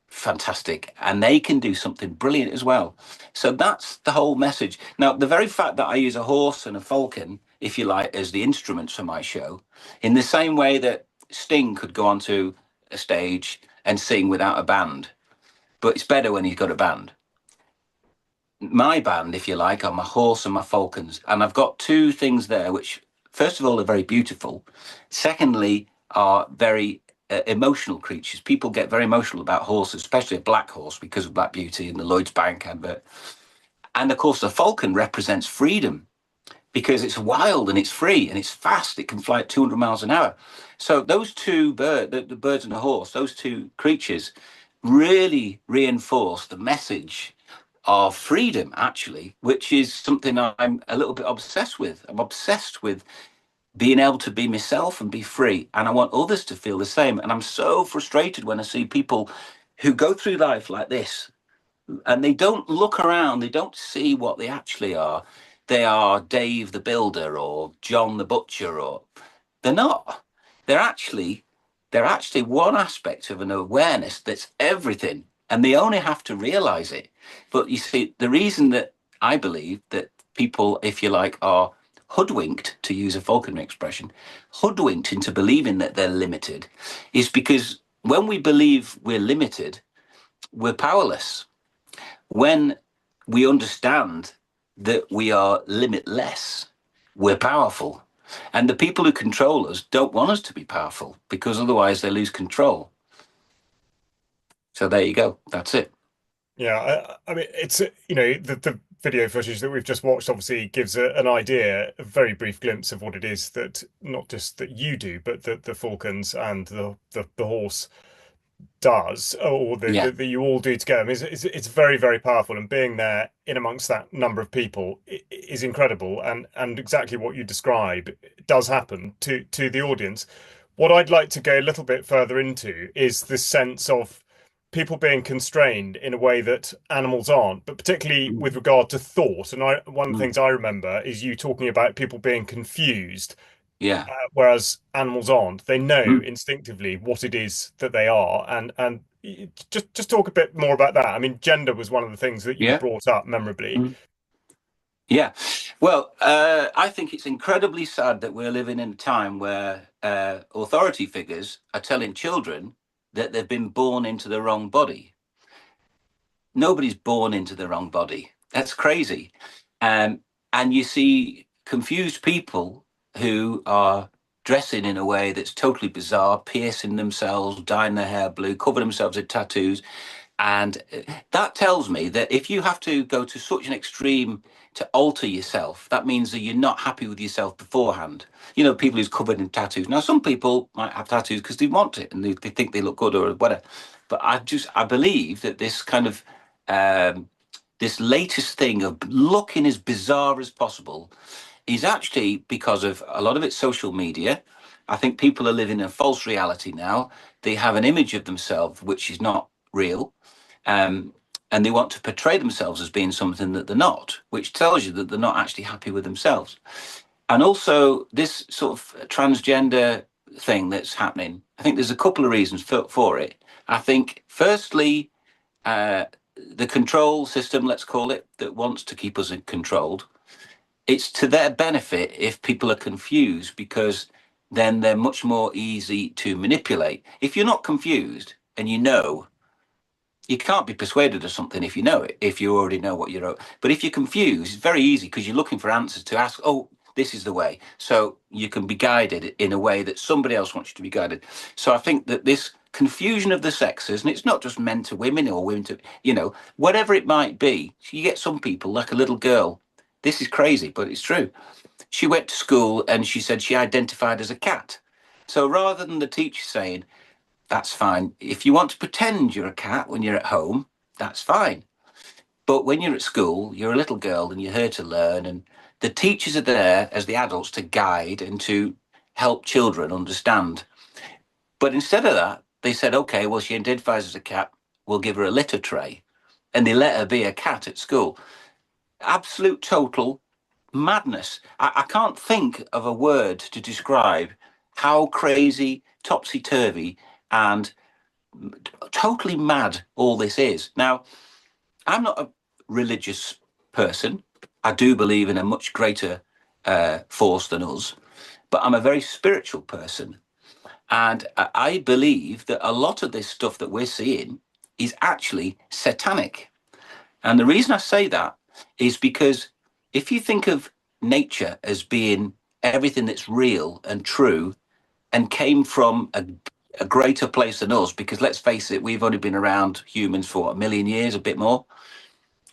fantastic and they can do something brilliant as well. So that's the whole message. Now, the very fact that I use a horse and a falcon, if you like, as the instruments for my show, in the same way that Sting could go onto a stage and sing without a band, but it's better when he's got a band. My band, if you like, are my horse and my falcons. And I've got two things there, which, first of all, are very beautiful. Secondly, are very emotional creatures. People get very emotional about horses, especially a black horse, because of Black Beauty and the Lloyd's Bank advert. And of course, the falcon represents freedom because it's wild and it's free and it's fast. It can fly at 200 miles an hour. So those two birds, the birds and the horse, those two creatures really reinforce the message of freedom, actually, which is something I'm a little bit obsessed with. I'm obsessed with being able to be myself and be free. And I want others to feel the same. And I'm so frustrated when I see people who go through life like this and they don't look around, they don't see what they actually are. They are Dave the Builder or John the Butcher, or they're not. They're actually one aspect of an awareness that's everything, and they only have to realize it. But you see, the reason that I believe that people, if you like, are hoodwinked, to use a falconry expression, hoodwinked into believing that they're limited, is because when we believe we're limited, we're powerless. When we understand that we are limitless. We're powerful. And the people who control us don't want us to be powerful because otherwise they lose control. So there you go. That's it. Yeah, I mean, it's the video footage that we've just watched obviously gives an idea, a very brief glimpse of what it is that not just that you do, but that the falcons and the horse does, or Yeah. that you all do together. I mean, it's very, very powerful, and being there in amongst that number of people is incredible. And exactly what you describe does happen to the audience. What I'd like to go a little bit further into is this sense of people being constrained in a way that animals aren't, but particularly with Mm. regard to thought. And one of the Mm. things I remember is you talking about people being confused, Yeah. whereas animals aren't. They know Mm. instinctively what it is that they are, and just talk a bit more about that. I mean, gender was one of the things that you Yeah. brought up memorably. Mm. Yeah. Well, I think it's incredibly sad that we're living in a time where authority figures are telling children that they've been born into the wrong body. Nobody's born into the wrong body. That's crazy. Um, and you see confused people who are dressing in a way that's totally bizarre, piercing themselves, dyeing their hair blue, cover themselves in tattoos. And that tells me that if you have to go to such an extreme to alter yourself, that means that you're not happy with yourself beforehand. You know, people who's covered in tattoos. Now, some people might have tattoos because they want it and they think they look good or whatever. But I believe that this kind of um, this latest thing of looking as bizarre as possible is actually because of a lot of it's social media. I think people are living in a false reality now. They have an image of themselves which is not real, um, and they want to portray themselves as being something that they're not, which tells you that they're not actually happy with themselves. And also, this sort of transgender thing that's happening, I think there's a couple of reasons for it. I think, firstly, uh, the control system, let's call it, that wants to keep us controlled, it's to their benefit if people are confused because then they're much more easy to manipulate. If you're not confused and you know, you can't be persuaded of something if you know it, if you already know what you're. But if you're confused, it's very easy because you're looking for answers to ask, oh, this is the way. So you can be guided in a way that somebody else wants you to be guided. So I think that this confusion of the sexes, and it's not just men to women or women to, whatever it might be, you get some people like a little girl. This is crazy, but it's true. She went to school and she said she identified as a cat. So rather than the teacher saying, that's fine. If you want to pretend you're a cat when you're at home, that's fine. But when you're at school, you're a little girl and you're here to learn. And the teachers are there as the adults to guide and to help children understand. But instead of that, they said, okay, well, she identifies as a cat. We'll give her a litter tray. And they let her be a cat at school. Absolute total madness. I can't think of a word to describe how crazy, topsy turvy, and totally mad all this is. Now, I'm not a religious person. I do believe in a much greater force than us, but I'm a very spiritual person. And I believe that a lot of this stuff that we're seeing is actually satanic. And the reason I say that is because if you think of nature as being everything that's real and true and came from a greater place than us, because let's face it, we've only been around humans for what, a million years, a bit more.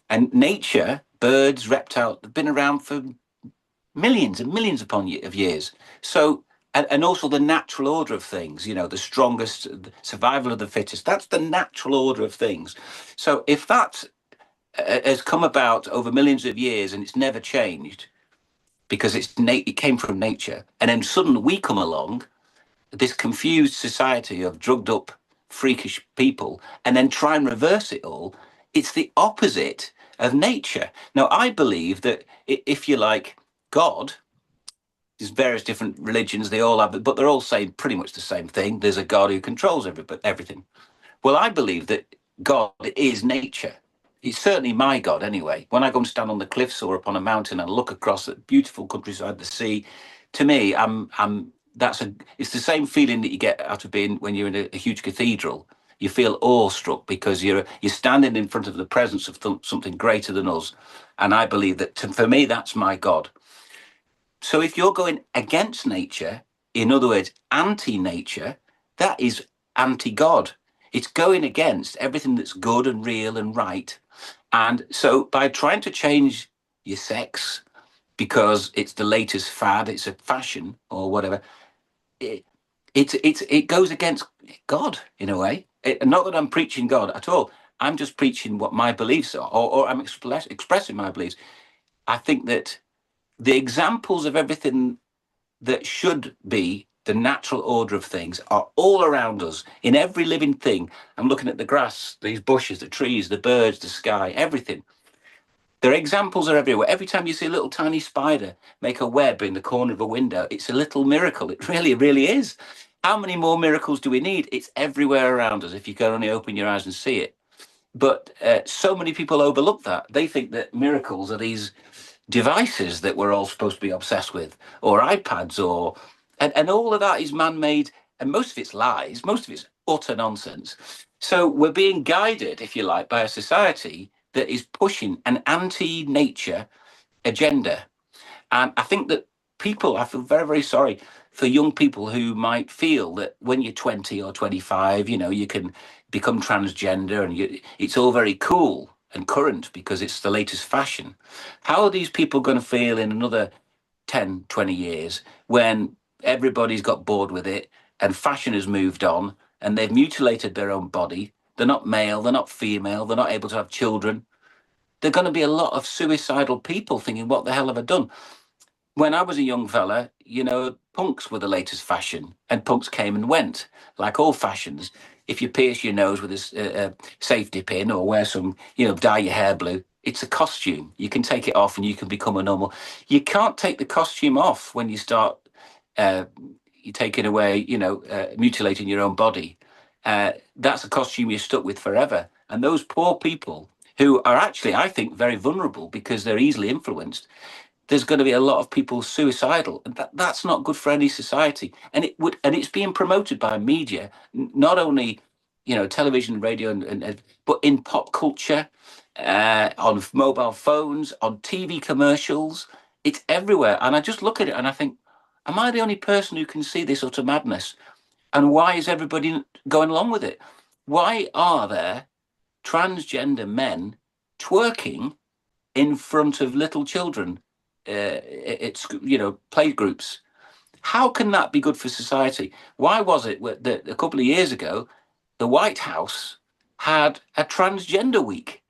And nature, birds, reptiles, have been around for millions and millions of years. So, and also the natural order of things, the strongest, the survival of the fittest, that's the natural order of things. So if that has come about over millions of years and it's never changed because it came from nature, and then suddenly we come along, this confused society of drugged up, freakish people, and then try and reverse it all. It's the opposite of nature. Now, I believe that if you like God, there's various different religions, they all have, but they're all saying pretty much the same thing. There's a God who controls everything. Well, I believe that God is nature. He's certainly my God anyway. When I go and stand on the cliffs or up on a mountain and look across the beautiful countryside, the sea, to me, it's the same feeling that you get out of being when you're in a huge cathedral. You feel awestruck because you're standing in front of the presence of something greater than us. And I believe that for me, that's my God. So if you're going against nature, in other words, anti-nature, that is anti-God. It's going against everything that's good and real and right. And so by trying to change your sex because it's the latest fad, it's a fashion or whatever, it, it goes against God in a way. Not that I'm preaching God at all. I'm just preaching what my beliefs are, or I'm expressing my beliefs. I think that the examples of everything that should be the natural order of things are all around us in every living thing. I'm looking at the grass, these bushes, the trees, the birds, the sky, everything. Their examples are everywhere. Every time you see a little tiny spider make a web in the corner of a window, it's a little miracle. It really, really is. How many more miracles do we need? It's everywhere around us if you can only open your eyes and see it. But so many people overlook that. They think that miracles are these devices that we're all supposed to be obsessed with, or iPads, or and all of that is man-made, and most of it's lies, most of it's utter nonsense. So we're being guided, if you like, by a society that is pushing an anti-nature agenda. And I think that I feel very, very sorry for young people who might feel that when you're 20 or 25, you can become transgender and it's all very cool and current because it's the latest fashion. How are these people going to feel in another 10, 20 years when everybody's got bored with it and fashion has moved on and they've mutilated their own body? They're not male, they're not female, they're not able to have children. There are going to be a lot of suicidal people thinking, what the hell have I done? When I was a young fella, punks were the latest fashion, and punks came and went, like all fashions. If you pierce your nose with a safety pin or wear some, dye your hair blue, it's a costume. You can take it off and you can become a normal. You can't take the costume off when you start uh, you taking away, mutilating your own body. That's a costume you're stuck with forever. And those poor people who are actually, I think, very vulnerable because they're easily influenced, there's going to be a lot of people suicidal, and that's not good for any society. And it's being promoted by media, not only television, radio, but in pop culture, on mobile phones, on TV commercials. It's everywhere, and I just look at it and I think, am I the only person who can see this utter madness? And why is everybody going along with it? Why are there transgender men twerking in front of little children? It's play groups. How can that be good for society? Why was it that a couple of years ago the White House had a transgender week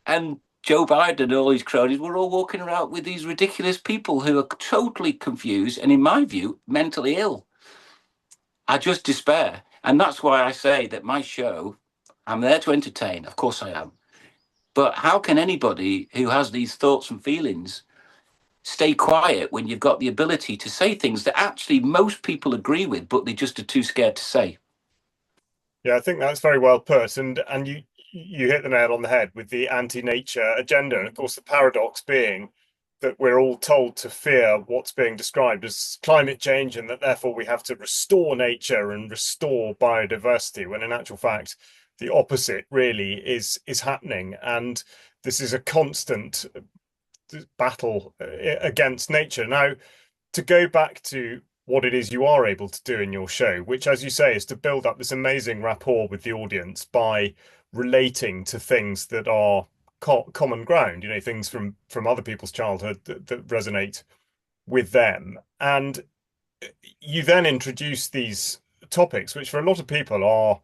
and Joe Biden and all his cronies were all walking around with these ridiculous people who are totally confused and, in my view, mentally ill? I just despair, and that's why I say that my show, I'm there to entertain, of course I am, but how can anybody who has these thoughts and feelings stay quiet when you've got the ability to say things that actually most people agree with, but they just are too scared to say? Yeah, I think that's very well put, and you hit the nail on the head with the anti-nature agenda. And of course, the paradox being that we're all told to fear what's being described as climate change, and that therefore we have to restore nature and restore biodiversity, when in actual fact, the opposite really is happening. And this is a constant battle against nature. Now, to go back to what it is you are able to do in your show, which, as you say, is to build up this amazing rapport with the audience by relating to things that are common ground, things from other people's childhood that resonate with them. And you then introduce these topics, which for a lot of people are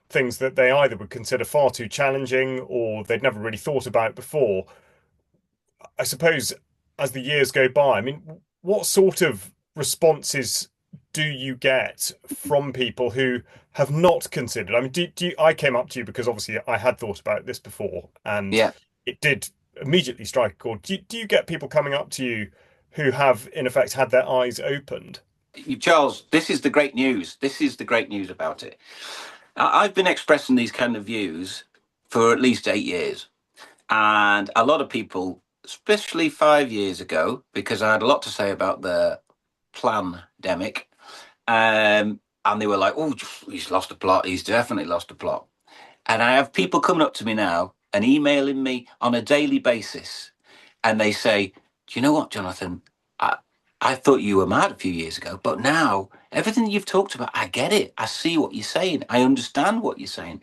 things that they either would consider far too challenging or they'd never really thought about before. I suppose as the years go by, I mean, what sort of responses do you get from people who have not considered? I mean, I came up to you because obviously I had thought about this before and Yeah. it did immediately strike a chord. Do you get people coming up to you who have, in effect, had their eyes opened? Charles, this is the great news. This is the great news about it. I've been expressing these kind of views for at least 8 years. And a lot of people, especially 5 years ago, because I had a lot to say about the pandemic, And they were like, "Oh, he's lost the plot. He's definitely lost the plot." And I have people coming up to me now and emailing me on a daily basis, and they say, "Do you know what, Jonathan? I I thought you were mad a few years ago, but now everything you've talked about, I get it. I see what you're saying. I understand what you're saying."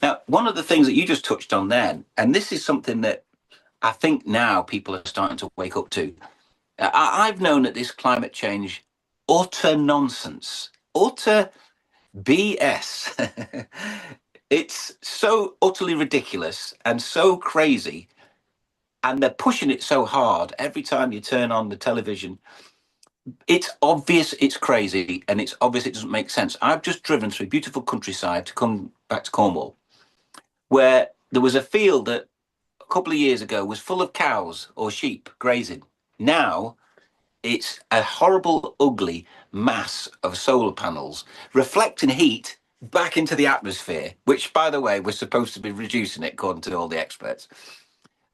Now, one of the things that you just touched on then, and this is something that I think now people are starting to wake up to. I've known that this climate change, utter nonsense, utter BS. It's so utterly ridiculous and so crazy, and they're pushing it so hard. Every time you turn on the television, it's obvious it's crazy, and it's obvious it doesn't make sense. I've just driven through beautiful countryside to come back to Cornwall, where there was a field that a couple of years ago was full of cows or sheep grazing. Now it's a horrible, ugly mass of solar panels reflecting heat back into the atmosphere, which, by the way, we're supposed to be reducing it, according to all the experts.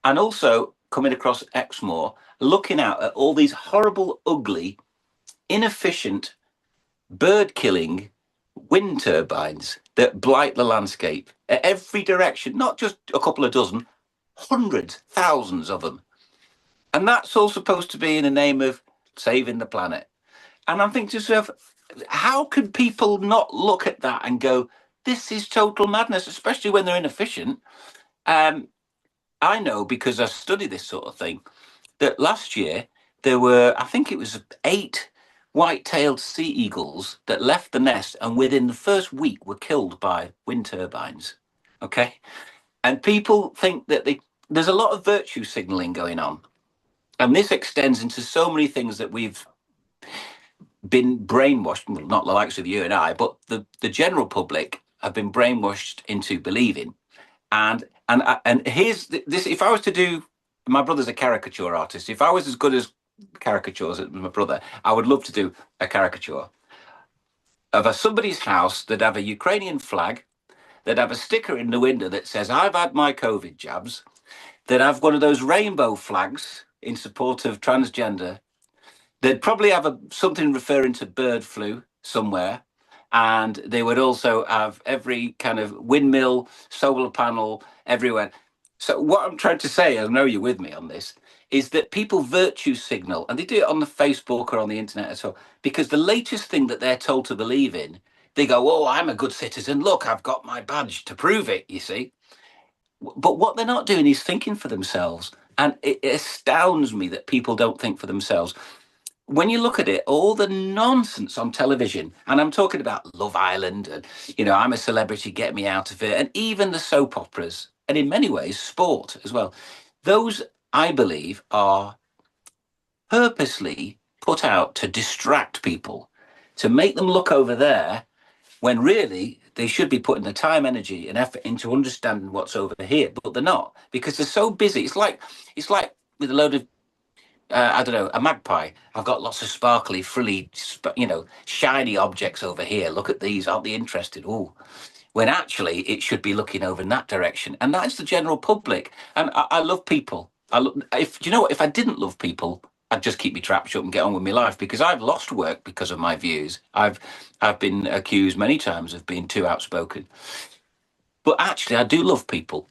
And also coming across Exmoor, looking out at all these horrible, ugly, inefficient, bird killing wind turbines that blight the landscape at every direction, not just a couple of dozen, hundreds, thousands of them. And that's all supposed to be in the name of saving the planet. And I'm thinking to myself, how can people not look at that and go, this is total madness, especially when they're inefficient? Um, I know because I study this sort of thing that last year there were, I think it was 8 white-tailed sea eagles that left the nest and within the first week were killed by wind turbines. Okay. And people think that there's a lot of virtue signaling going on. And this extends into so many things that we've been brainwashed, well, not the likes of you and I, but the general public have been brainwashed into believing. And here's this: if I was to do, my brother's a caricature artist. If I was as good as caricatures as my brother, I would love to do a caricature of somebody's house that have a Ukrainian flag, that have a sticker in the window that says "I've had my COVID jabs," that have one of those rainbow flags in support of transgender. They'd probably have something referring to bird flu somewhere. And they would also have every kind of windmill, solar panel everywhere. So, what I'm trying to say, I know you're with me on this, is that people virtue signal, and they do it on the Facebook or on the internet as well, because the latest thing that they're told to believe in, they go, "Oh, I'm a good citizen. Look, I've got my badge to prove it," you see. But what they're not doing is thinking for themselves. And it astounds me that people don't think for themselves. When you look at it, all the nonsense on television, and I'm talking about Love Island and, I'm a celebrity, get me out of it, and even the soap operas, and in many ways, sport as well. Those, I believe, are purposely put out to distract people, to make them look over there when really they should be putting the time, energy, and effort into understanding what's over here, but they're not because they're so busy. It's like with a load of I don't know, a magpie. I've got lots of sparkly, frilly, shiny objects over here. Look at these. Aren't they interested? Oh, when actually it should be looking over in that direction. And that's the general public. And I love people. If do you know what? If I didn't love people, I'd just keep my trap shut and get on with my life because I've lost work because of my views. I've been accused many times of being too outspoken. But actually, I do love people,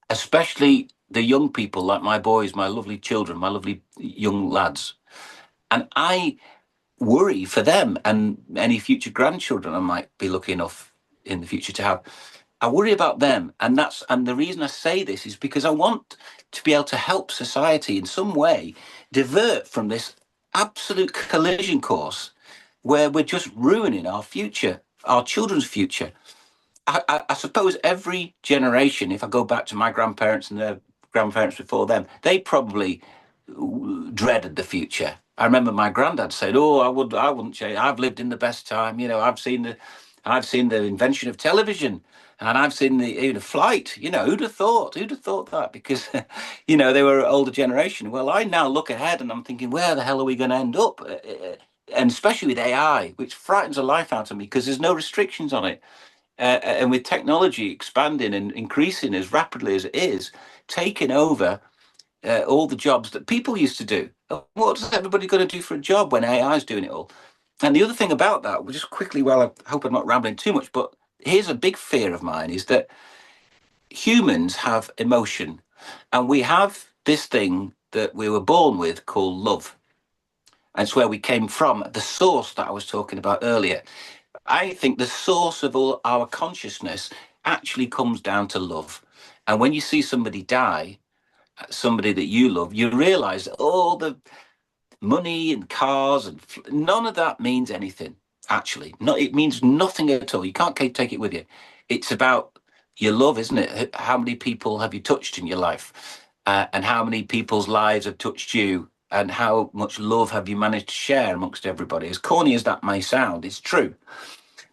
especially the young people like my boys, my lovely children, my lovely young lads. And I worry for them and any future grandchildren I might be lucky enough in the future to have. I worry about them. And the reason I say this is because I want to be able to help society in some way divert from this absolute collision course where we're just ruining our future, our children's future. I suppose every generation, if I go back to my grandparents and their grandparents before them, they probably dreaded the future. I remember my granddad said, "Oh, I wouldn't change. I've lived in the best time. I've seen the invention of television, and I've seen the flight. Who'd have thought? Who'd have thought that? Because, they were an older generation. Well, I now look ahead and I'm thinking, where the hell are we going to end up? And especially with AI, which frightens the life out of me because there's no restrictions on it. And with technology expanding and increasing as rapidly as it is, taking over all the jobs that people used to do. What's everybody going to do for a job when AI is doing it all? And the other thing about that, just quickly, well, I hope I'm not rambling too much, but here's a big fear of mine is that humans have emotion, and we have this thing that we were born with called love. And it's where we came from, the source that I was talking about earlier. I think the source of all our consciousness actually comes down to love. And when you see somebody die, somebody that you love, you realize that all the money and cars and none of that means anything. Actually, no, it means nothing at all. You can't take it with you. It's about your love, isn't it? How many people have you touched in your life, and how many people's lives have touched you, and how much love have you managed to share amongst everybody? As corny as that may sound, it's true.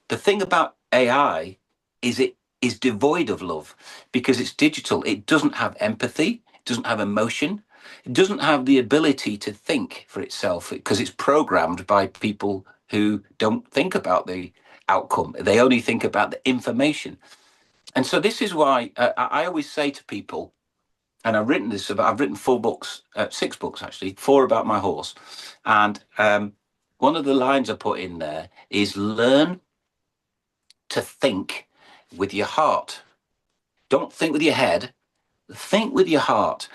The thing about AI is it is devoid of love because it's digital. It doesn't have empathy, it doesn't have emotion, it doesn't have the ability to think for itself because it's programmed by people who don't think about the outcome. They only think about the information. And so this is why I always say to people, and I've written 4 books, 6 books actually, 4 about my horse. And one of the lines I put in there is learn to think with your heart. Don't think with your head, think with your heart.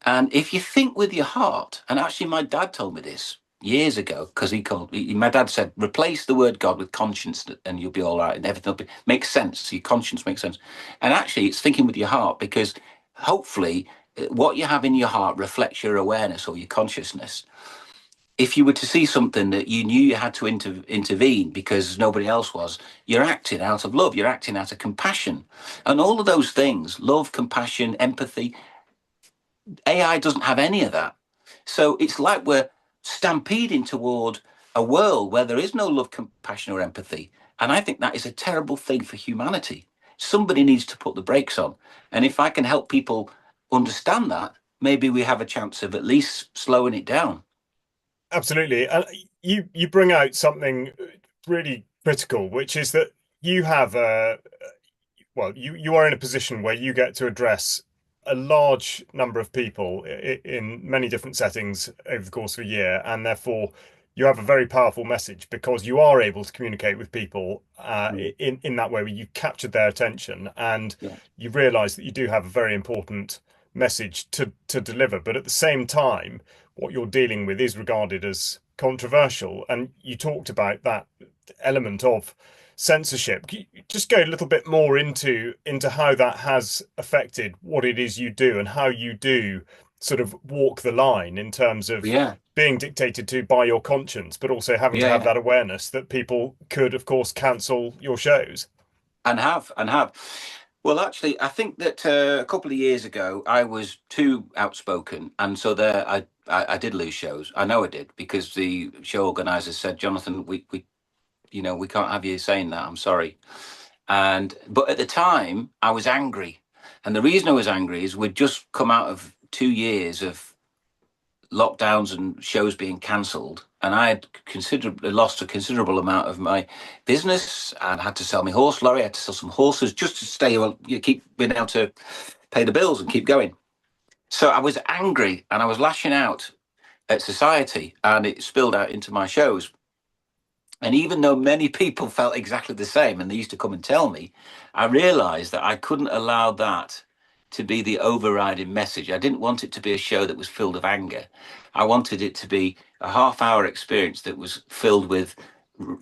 And if you think with your heart, and actually my dad told me this years ago, because my dad said, replace the word God with conscience and you'll be all right and everything will make sense. Your conscience makes sense. And actually it's thinking with your heart because hopefully what you have in your heart reflects your awareness or your consciousness. If you were to see something that you knew you had to intervene because nobody else was, you're acting out of love, you're acting out of compassion. And all of those things, love, compassion, empathy, AI doesn't have any of that. So it's like we're stampeding toward a world where there is no love, compassion, or empathy. And I think that is a terrible thing for humanity. Somebody needs to put the brakes on. And if I can help people understand that, maybe we have a chance of at least slowing it down. Absolutely. And you bring out something really critical, which is that you have you are in a position where you get to address a large number of people in many different settings over the course of a year, and therefore you have a very powerful message because you are able to communicate with people Mm. in that way where you captured their attention and Yeah. you realize that you do have a very important message to deliver. But at the same time, what you're dealing with is regarded as controversial. And you talked about that element of censorship. Can you just go a little bit more into how that has affected what it is you do and how you do sort of walk the line in terms of Yeah. being dictated to by your conscience, but also having to Yeah. have Yeah. that awareness that people could, of course, cancel your shows. And have. Well, actually, I think that a couple of years ago I was too outspoken, and so there I did lose shows. I know I did because the show organisers said, "Jonathan, we can't have you saying that. I'm sorry." And but at the time I was angry, and the reason I was angry is we'd just come out of 2 years of lockdowns and shows being cancelled, and I had considerably lost a considerable amount of my business and had to sell my horse lorry. I had to sell some horses just to stay, well, keep being able to pay the bills and keep going. So I was angry and I was lashing out at society, and it spilled out into my shows. And even though many people felt exactly the same and they used to come and tell me, I realized that I couldn't allow that to be the overriding message. I didn't want it to be a show that was filled with anger. I wanted it to be a half-hour experience that was filled with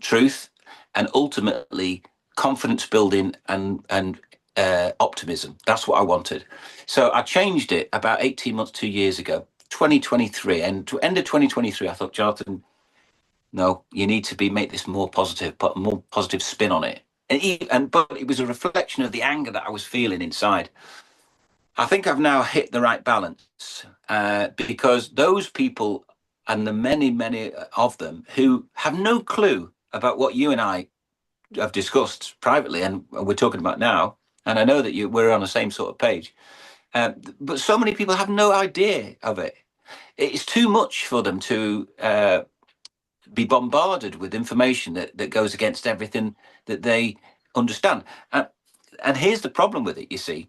truth and ultimately confidence building and optimism. That's what I wanted. So I changed it about 18 months, 2 years ago, 2023. And to end of 2023, I thought, Jonathan, no, you need to be make this more positive, put a more positive spin on it. But it was a reflection of the anger that I was feeling inside. I think I've now hit the right balance because those people and the many of them who have no clue about what you and I have discussed privately and we're talking about now, and I know that we're on the same sort of page. But so many people have no idea of it. It's too much for them to be bombarded with information that goes against everything that they understand. And here's the problem with it, you see.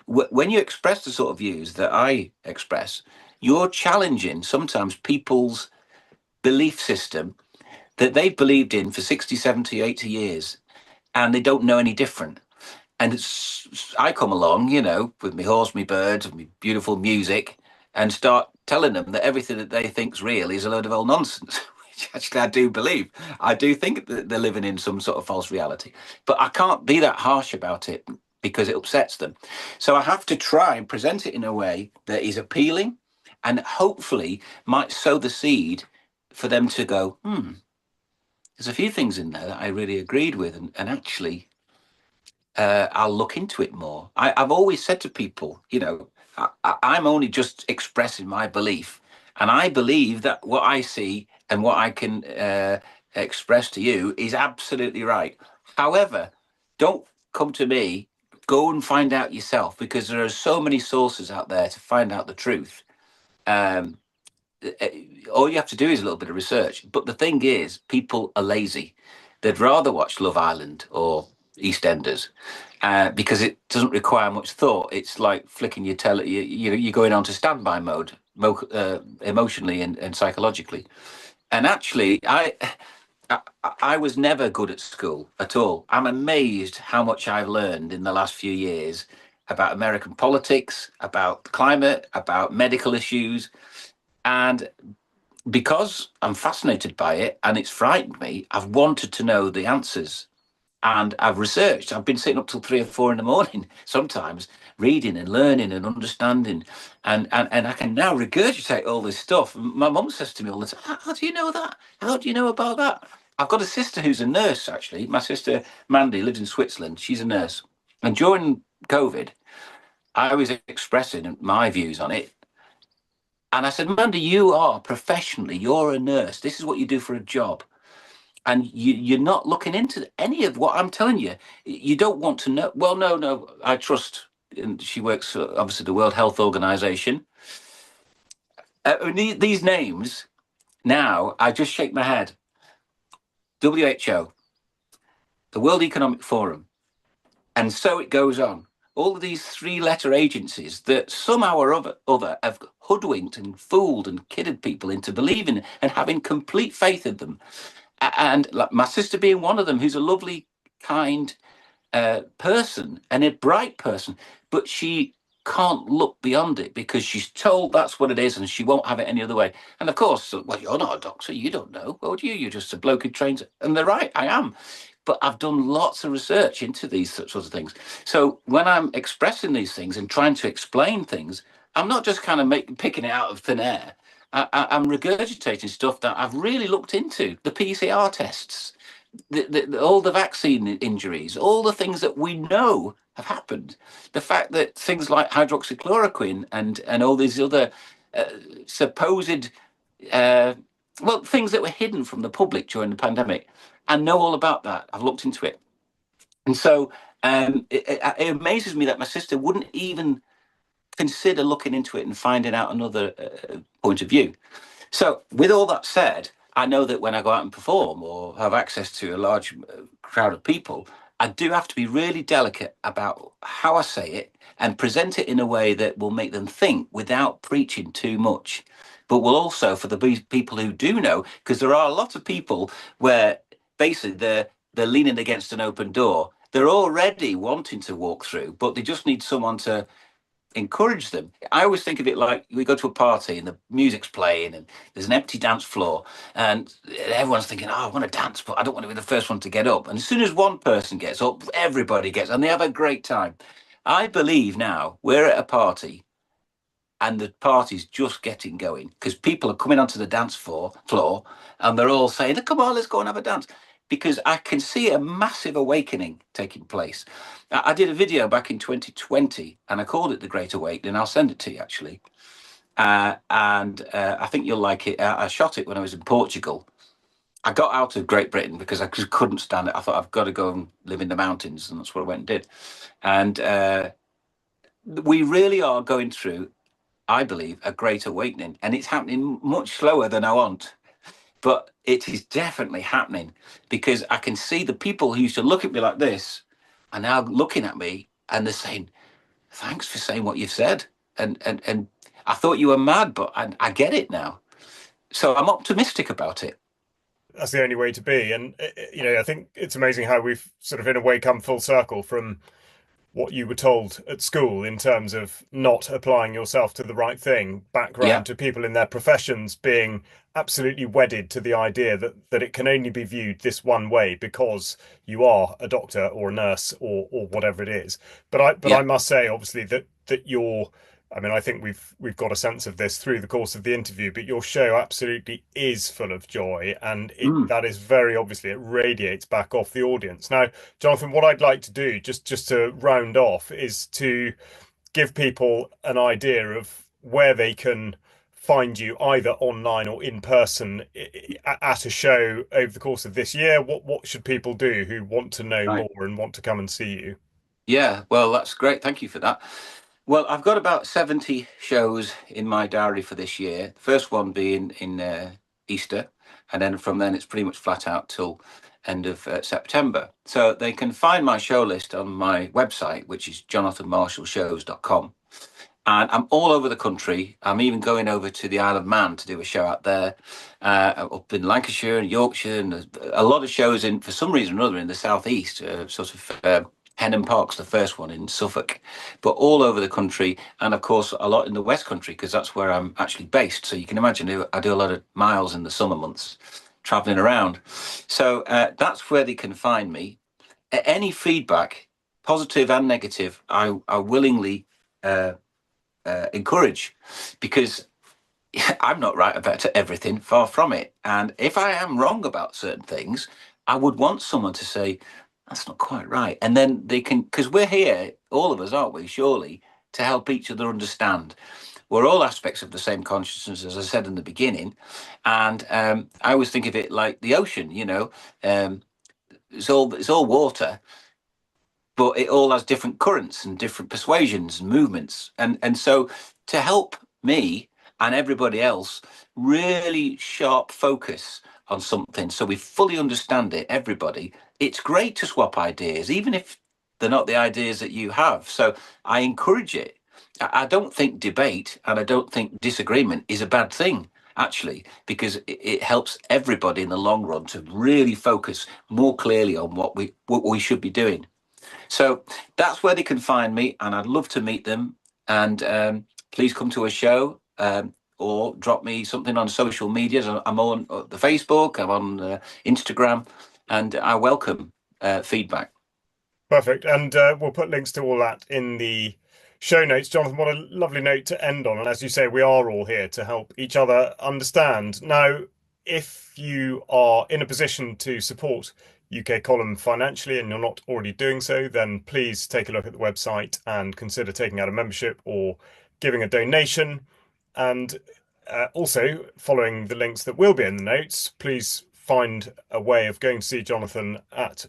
When you express the sort of views that I express, you're challenging sometimes people's belief system that they've believed in for 60, 70, 80 years, and they don't know any different. And I come along, with my horse, my birds, and my beautiful music, and start telling them that everything that they think's real is a load of old nonsense, which actually I do believe. I do think that they're living in some sort of false reality, but I can't be that harsh about it because it upsets them. So I have to try and present it in a way that is appealing and hopefully might sow the seed for them to go, there's a few things in there that I really agreed with, and actually I'll look into it more. I've always said to people, I'm only just expressing my belief. And I believe that what I see and what I can express to you is absolutely right. However, don't come to me, go and find out yourself, because there are so many sources out there to find out the truth. Um, all you have to do is a little bit of research. But the thing is, people are lazy. They'd rather watch Love Island or EastEnders because it doesn't require much thought. It's like flicking your you're going on to standby mode emotionally and psychologically. And actually, I was never good at school at all. I'm amazed how much I've learned in the last few years about American politics, about climate, about medical issues. And because I'm fascinated by it and it's frightened me, I've wanted to know the answers. And I've researched. I've been sitting up till 3 or 4 in the morning, sometimes reading and learning and understanding. And I can now regurgitate all this stuff. My mum says to me all the time, how do you know that? How do you know about that? I've got a sister who's a nurse, actually. My sister Mandy lives in Switzerland. She's a nurse. And during COVID, I was expressing my views on it. And I said, Mandy, you are professionally, you're a nurse. This is what you do for a job. And you're not looking into any of what I'm telling you. You don't want to know. Well, no, I trust. And she works for, obviously, the World Health Organization. These names, now, I just shake my head. WHO, the World Economic Forum, and so it goes on. All of these 3-letter agencies that somehow or other have hoodwinked and fooled and kidded people into believing and having complete faith in them. And like my sister being one of them, who's a lovely, kind person and a bright person, but she can't look beyond it because she's told that's what it is and she won't have it any other way. And of course, well, you're not a doctor, you don't know. Well, you're just a bloke who trains. And they're right, I am. But I've done lots of research into these sorts of things. So when I'm expressing these things and trying to explain things, I'm not just kind of picking it out of thin air. I'm regurgitating stuff that I've really looked into. The PCR tests, all the vaccine injuries, all the things that we know have happened. The fact that things like hydroxychloroquine and all these other supposed things that were hidden from the public during the pandemic, I know all about that. I've looked into it, and so it amazes me that my sister wouldn't even consider looking into it and finding out another point of view. So, with all that said, I know that when I go out and perform or have access to a large crowd of people, I do have to be really delicate about how I say it and present it in a way that will make them think without preaching too much. But will also, for the people who do know, because there are a lot of people where basically they're leaning against an open door. They're already wanting to walk through, but they just need someone to encourage them. I always think of it like we go to a party and the music's playing and there's an empty dance floor and everyone's thinking, I want to dance, but I don't want to be the first one to get up. And as soon as one person gets up, everybody gets, and they have a great time. I believe now we're at a party and the party's just getting going because people are coming onto the dance floor and they're all saying, come on, let's go and have a dance. Because I can see a massive awakening taking place. I did a video back in 2020 and I called it The Great Awakening. I'll send it to you, actually. I think you'll like it. I shot it when I was in Portugal. I got out of Great Britain because I just couldn't stand it. I thought, I've got to go and live in the mountains. And that's what I went and did. And we really are going through, I believe, a great awakening. And it's happening much slower than I want. But it is definitely happening because I can see the people who used to look at me like this are now looking at me and they're saying, thanks for saying what you've said. And I thought you were mad, but I get it now. So I'm optimistic about it. that's the only way to be. And I think it's amazing how we've sort of in a way come full circle from what you were told at school in terms of not applying yourself to the right thing, back Yeah. round to people in their professions being absolutely wedded to the idea that it can only be viewed this one way because you are a doctor or a nurse or whatever it is. But I Yeah. must say, obviously, that you're I mean, I think we've got a sense of this through the course of the interview, but your show absolutely is full of joy, and it Mm, that is very obviously it radiates back off the audience. Now, Jonathan, what I'd like to do, just to round off, is to give people an idea of where they can find you either online or in person at a show over the course of this year. What should people do who want to know right. more and want to come and see you? Yeah. Well, that's great. Thank you for that. Well, I've got about 70 shows in my diary for this year. The first one being in Easter, and then from then it's pretty much flat out till end of September. So they can find my show list on my website, which is jonathanmarshallshows.com. And I'm all over the country. I'm even going over to the Isle of Man to do a show out there, up in Lancashire and Yorkshire, and a lot of shows in, for some reason or another, in the southeast, sort of Henham Park's the first one in Suffolk, but all over the country, and of course a lot in the West Country because that's where I'm actually based. So you can imagine I do a lot of miles in the summer months, traveling around. So that's where they can find me. Any feedback, positive and negative, I willingly. Encourage, because I'm not right about everything, far from it. And if I am wrong about certain things, I would want someone to say, that's not quite right. And then they can, because we're here, all of us, aren't we, surely, to help each other understand. We're all aspects of the same consciousness, as I said in the beginning. And I always think of it like the ocean, it's all water, but it all has different currents and different persuasions and movements. And so to help me and everybody else really sharp focus on something so we fully understand it, everybody, it's great to swap ideas, even if they're not the ideas that you have. So I encourage it. I don't think debate and I don't think disagreement is a bad thing, actually, because it helps everybody in the long run to really focus more clearly on what we should be doing. So that's where they can find me, and I'd love to meet them. And please come to a show, or drop me something on social media. So I'm on the Facebook, I'm on Instagram, and I welcome feedback. Perfect. And we'll put links to all that in the show notes. Jonathan, what a lovely note to end on. And as you say, we are all here to help each other understand. Now, if you are in a position to support UK Column financially and you're not already doing so, then please take a look at the website and consider taking out a membership or giving a donation. And also, following the links that will be in the notes, please find a way of going to see Jonathan at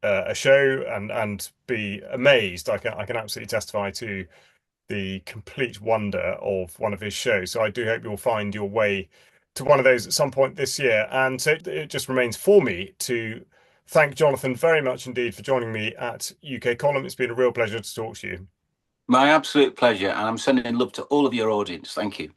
a show and be amazed. I can absolutely testify to the complete wonder of one of his shows. So I do hope you'll find your way to one of those at some point this year. And so it just remains for me to thank Jonathan very much indeed for joining me at UK Column. It's been a real pleasure to talk to you. My absolute pleasure, and I'm sending love to all of your audience. Thank you.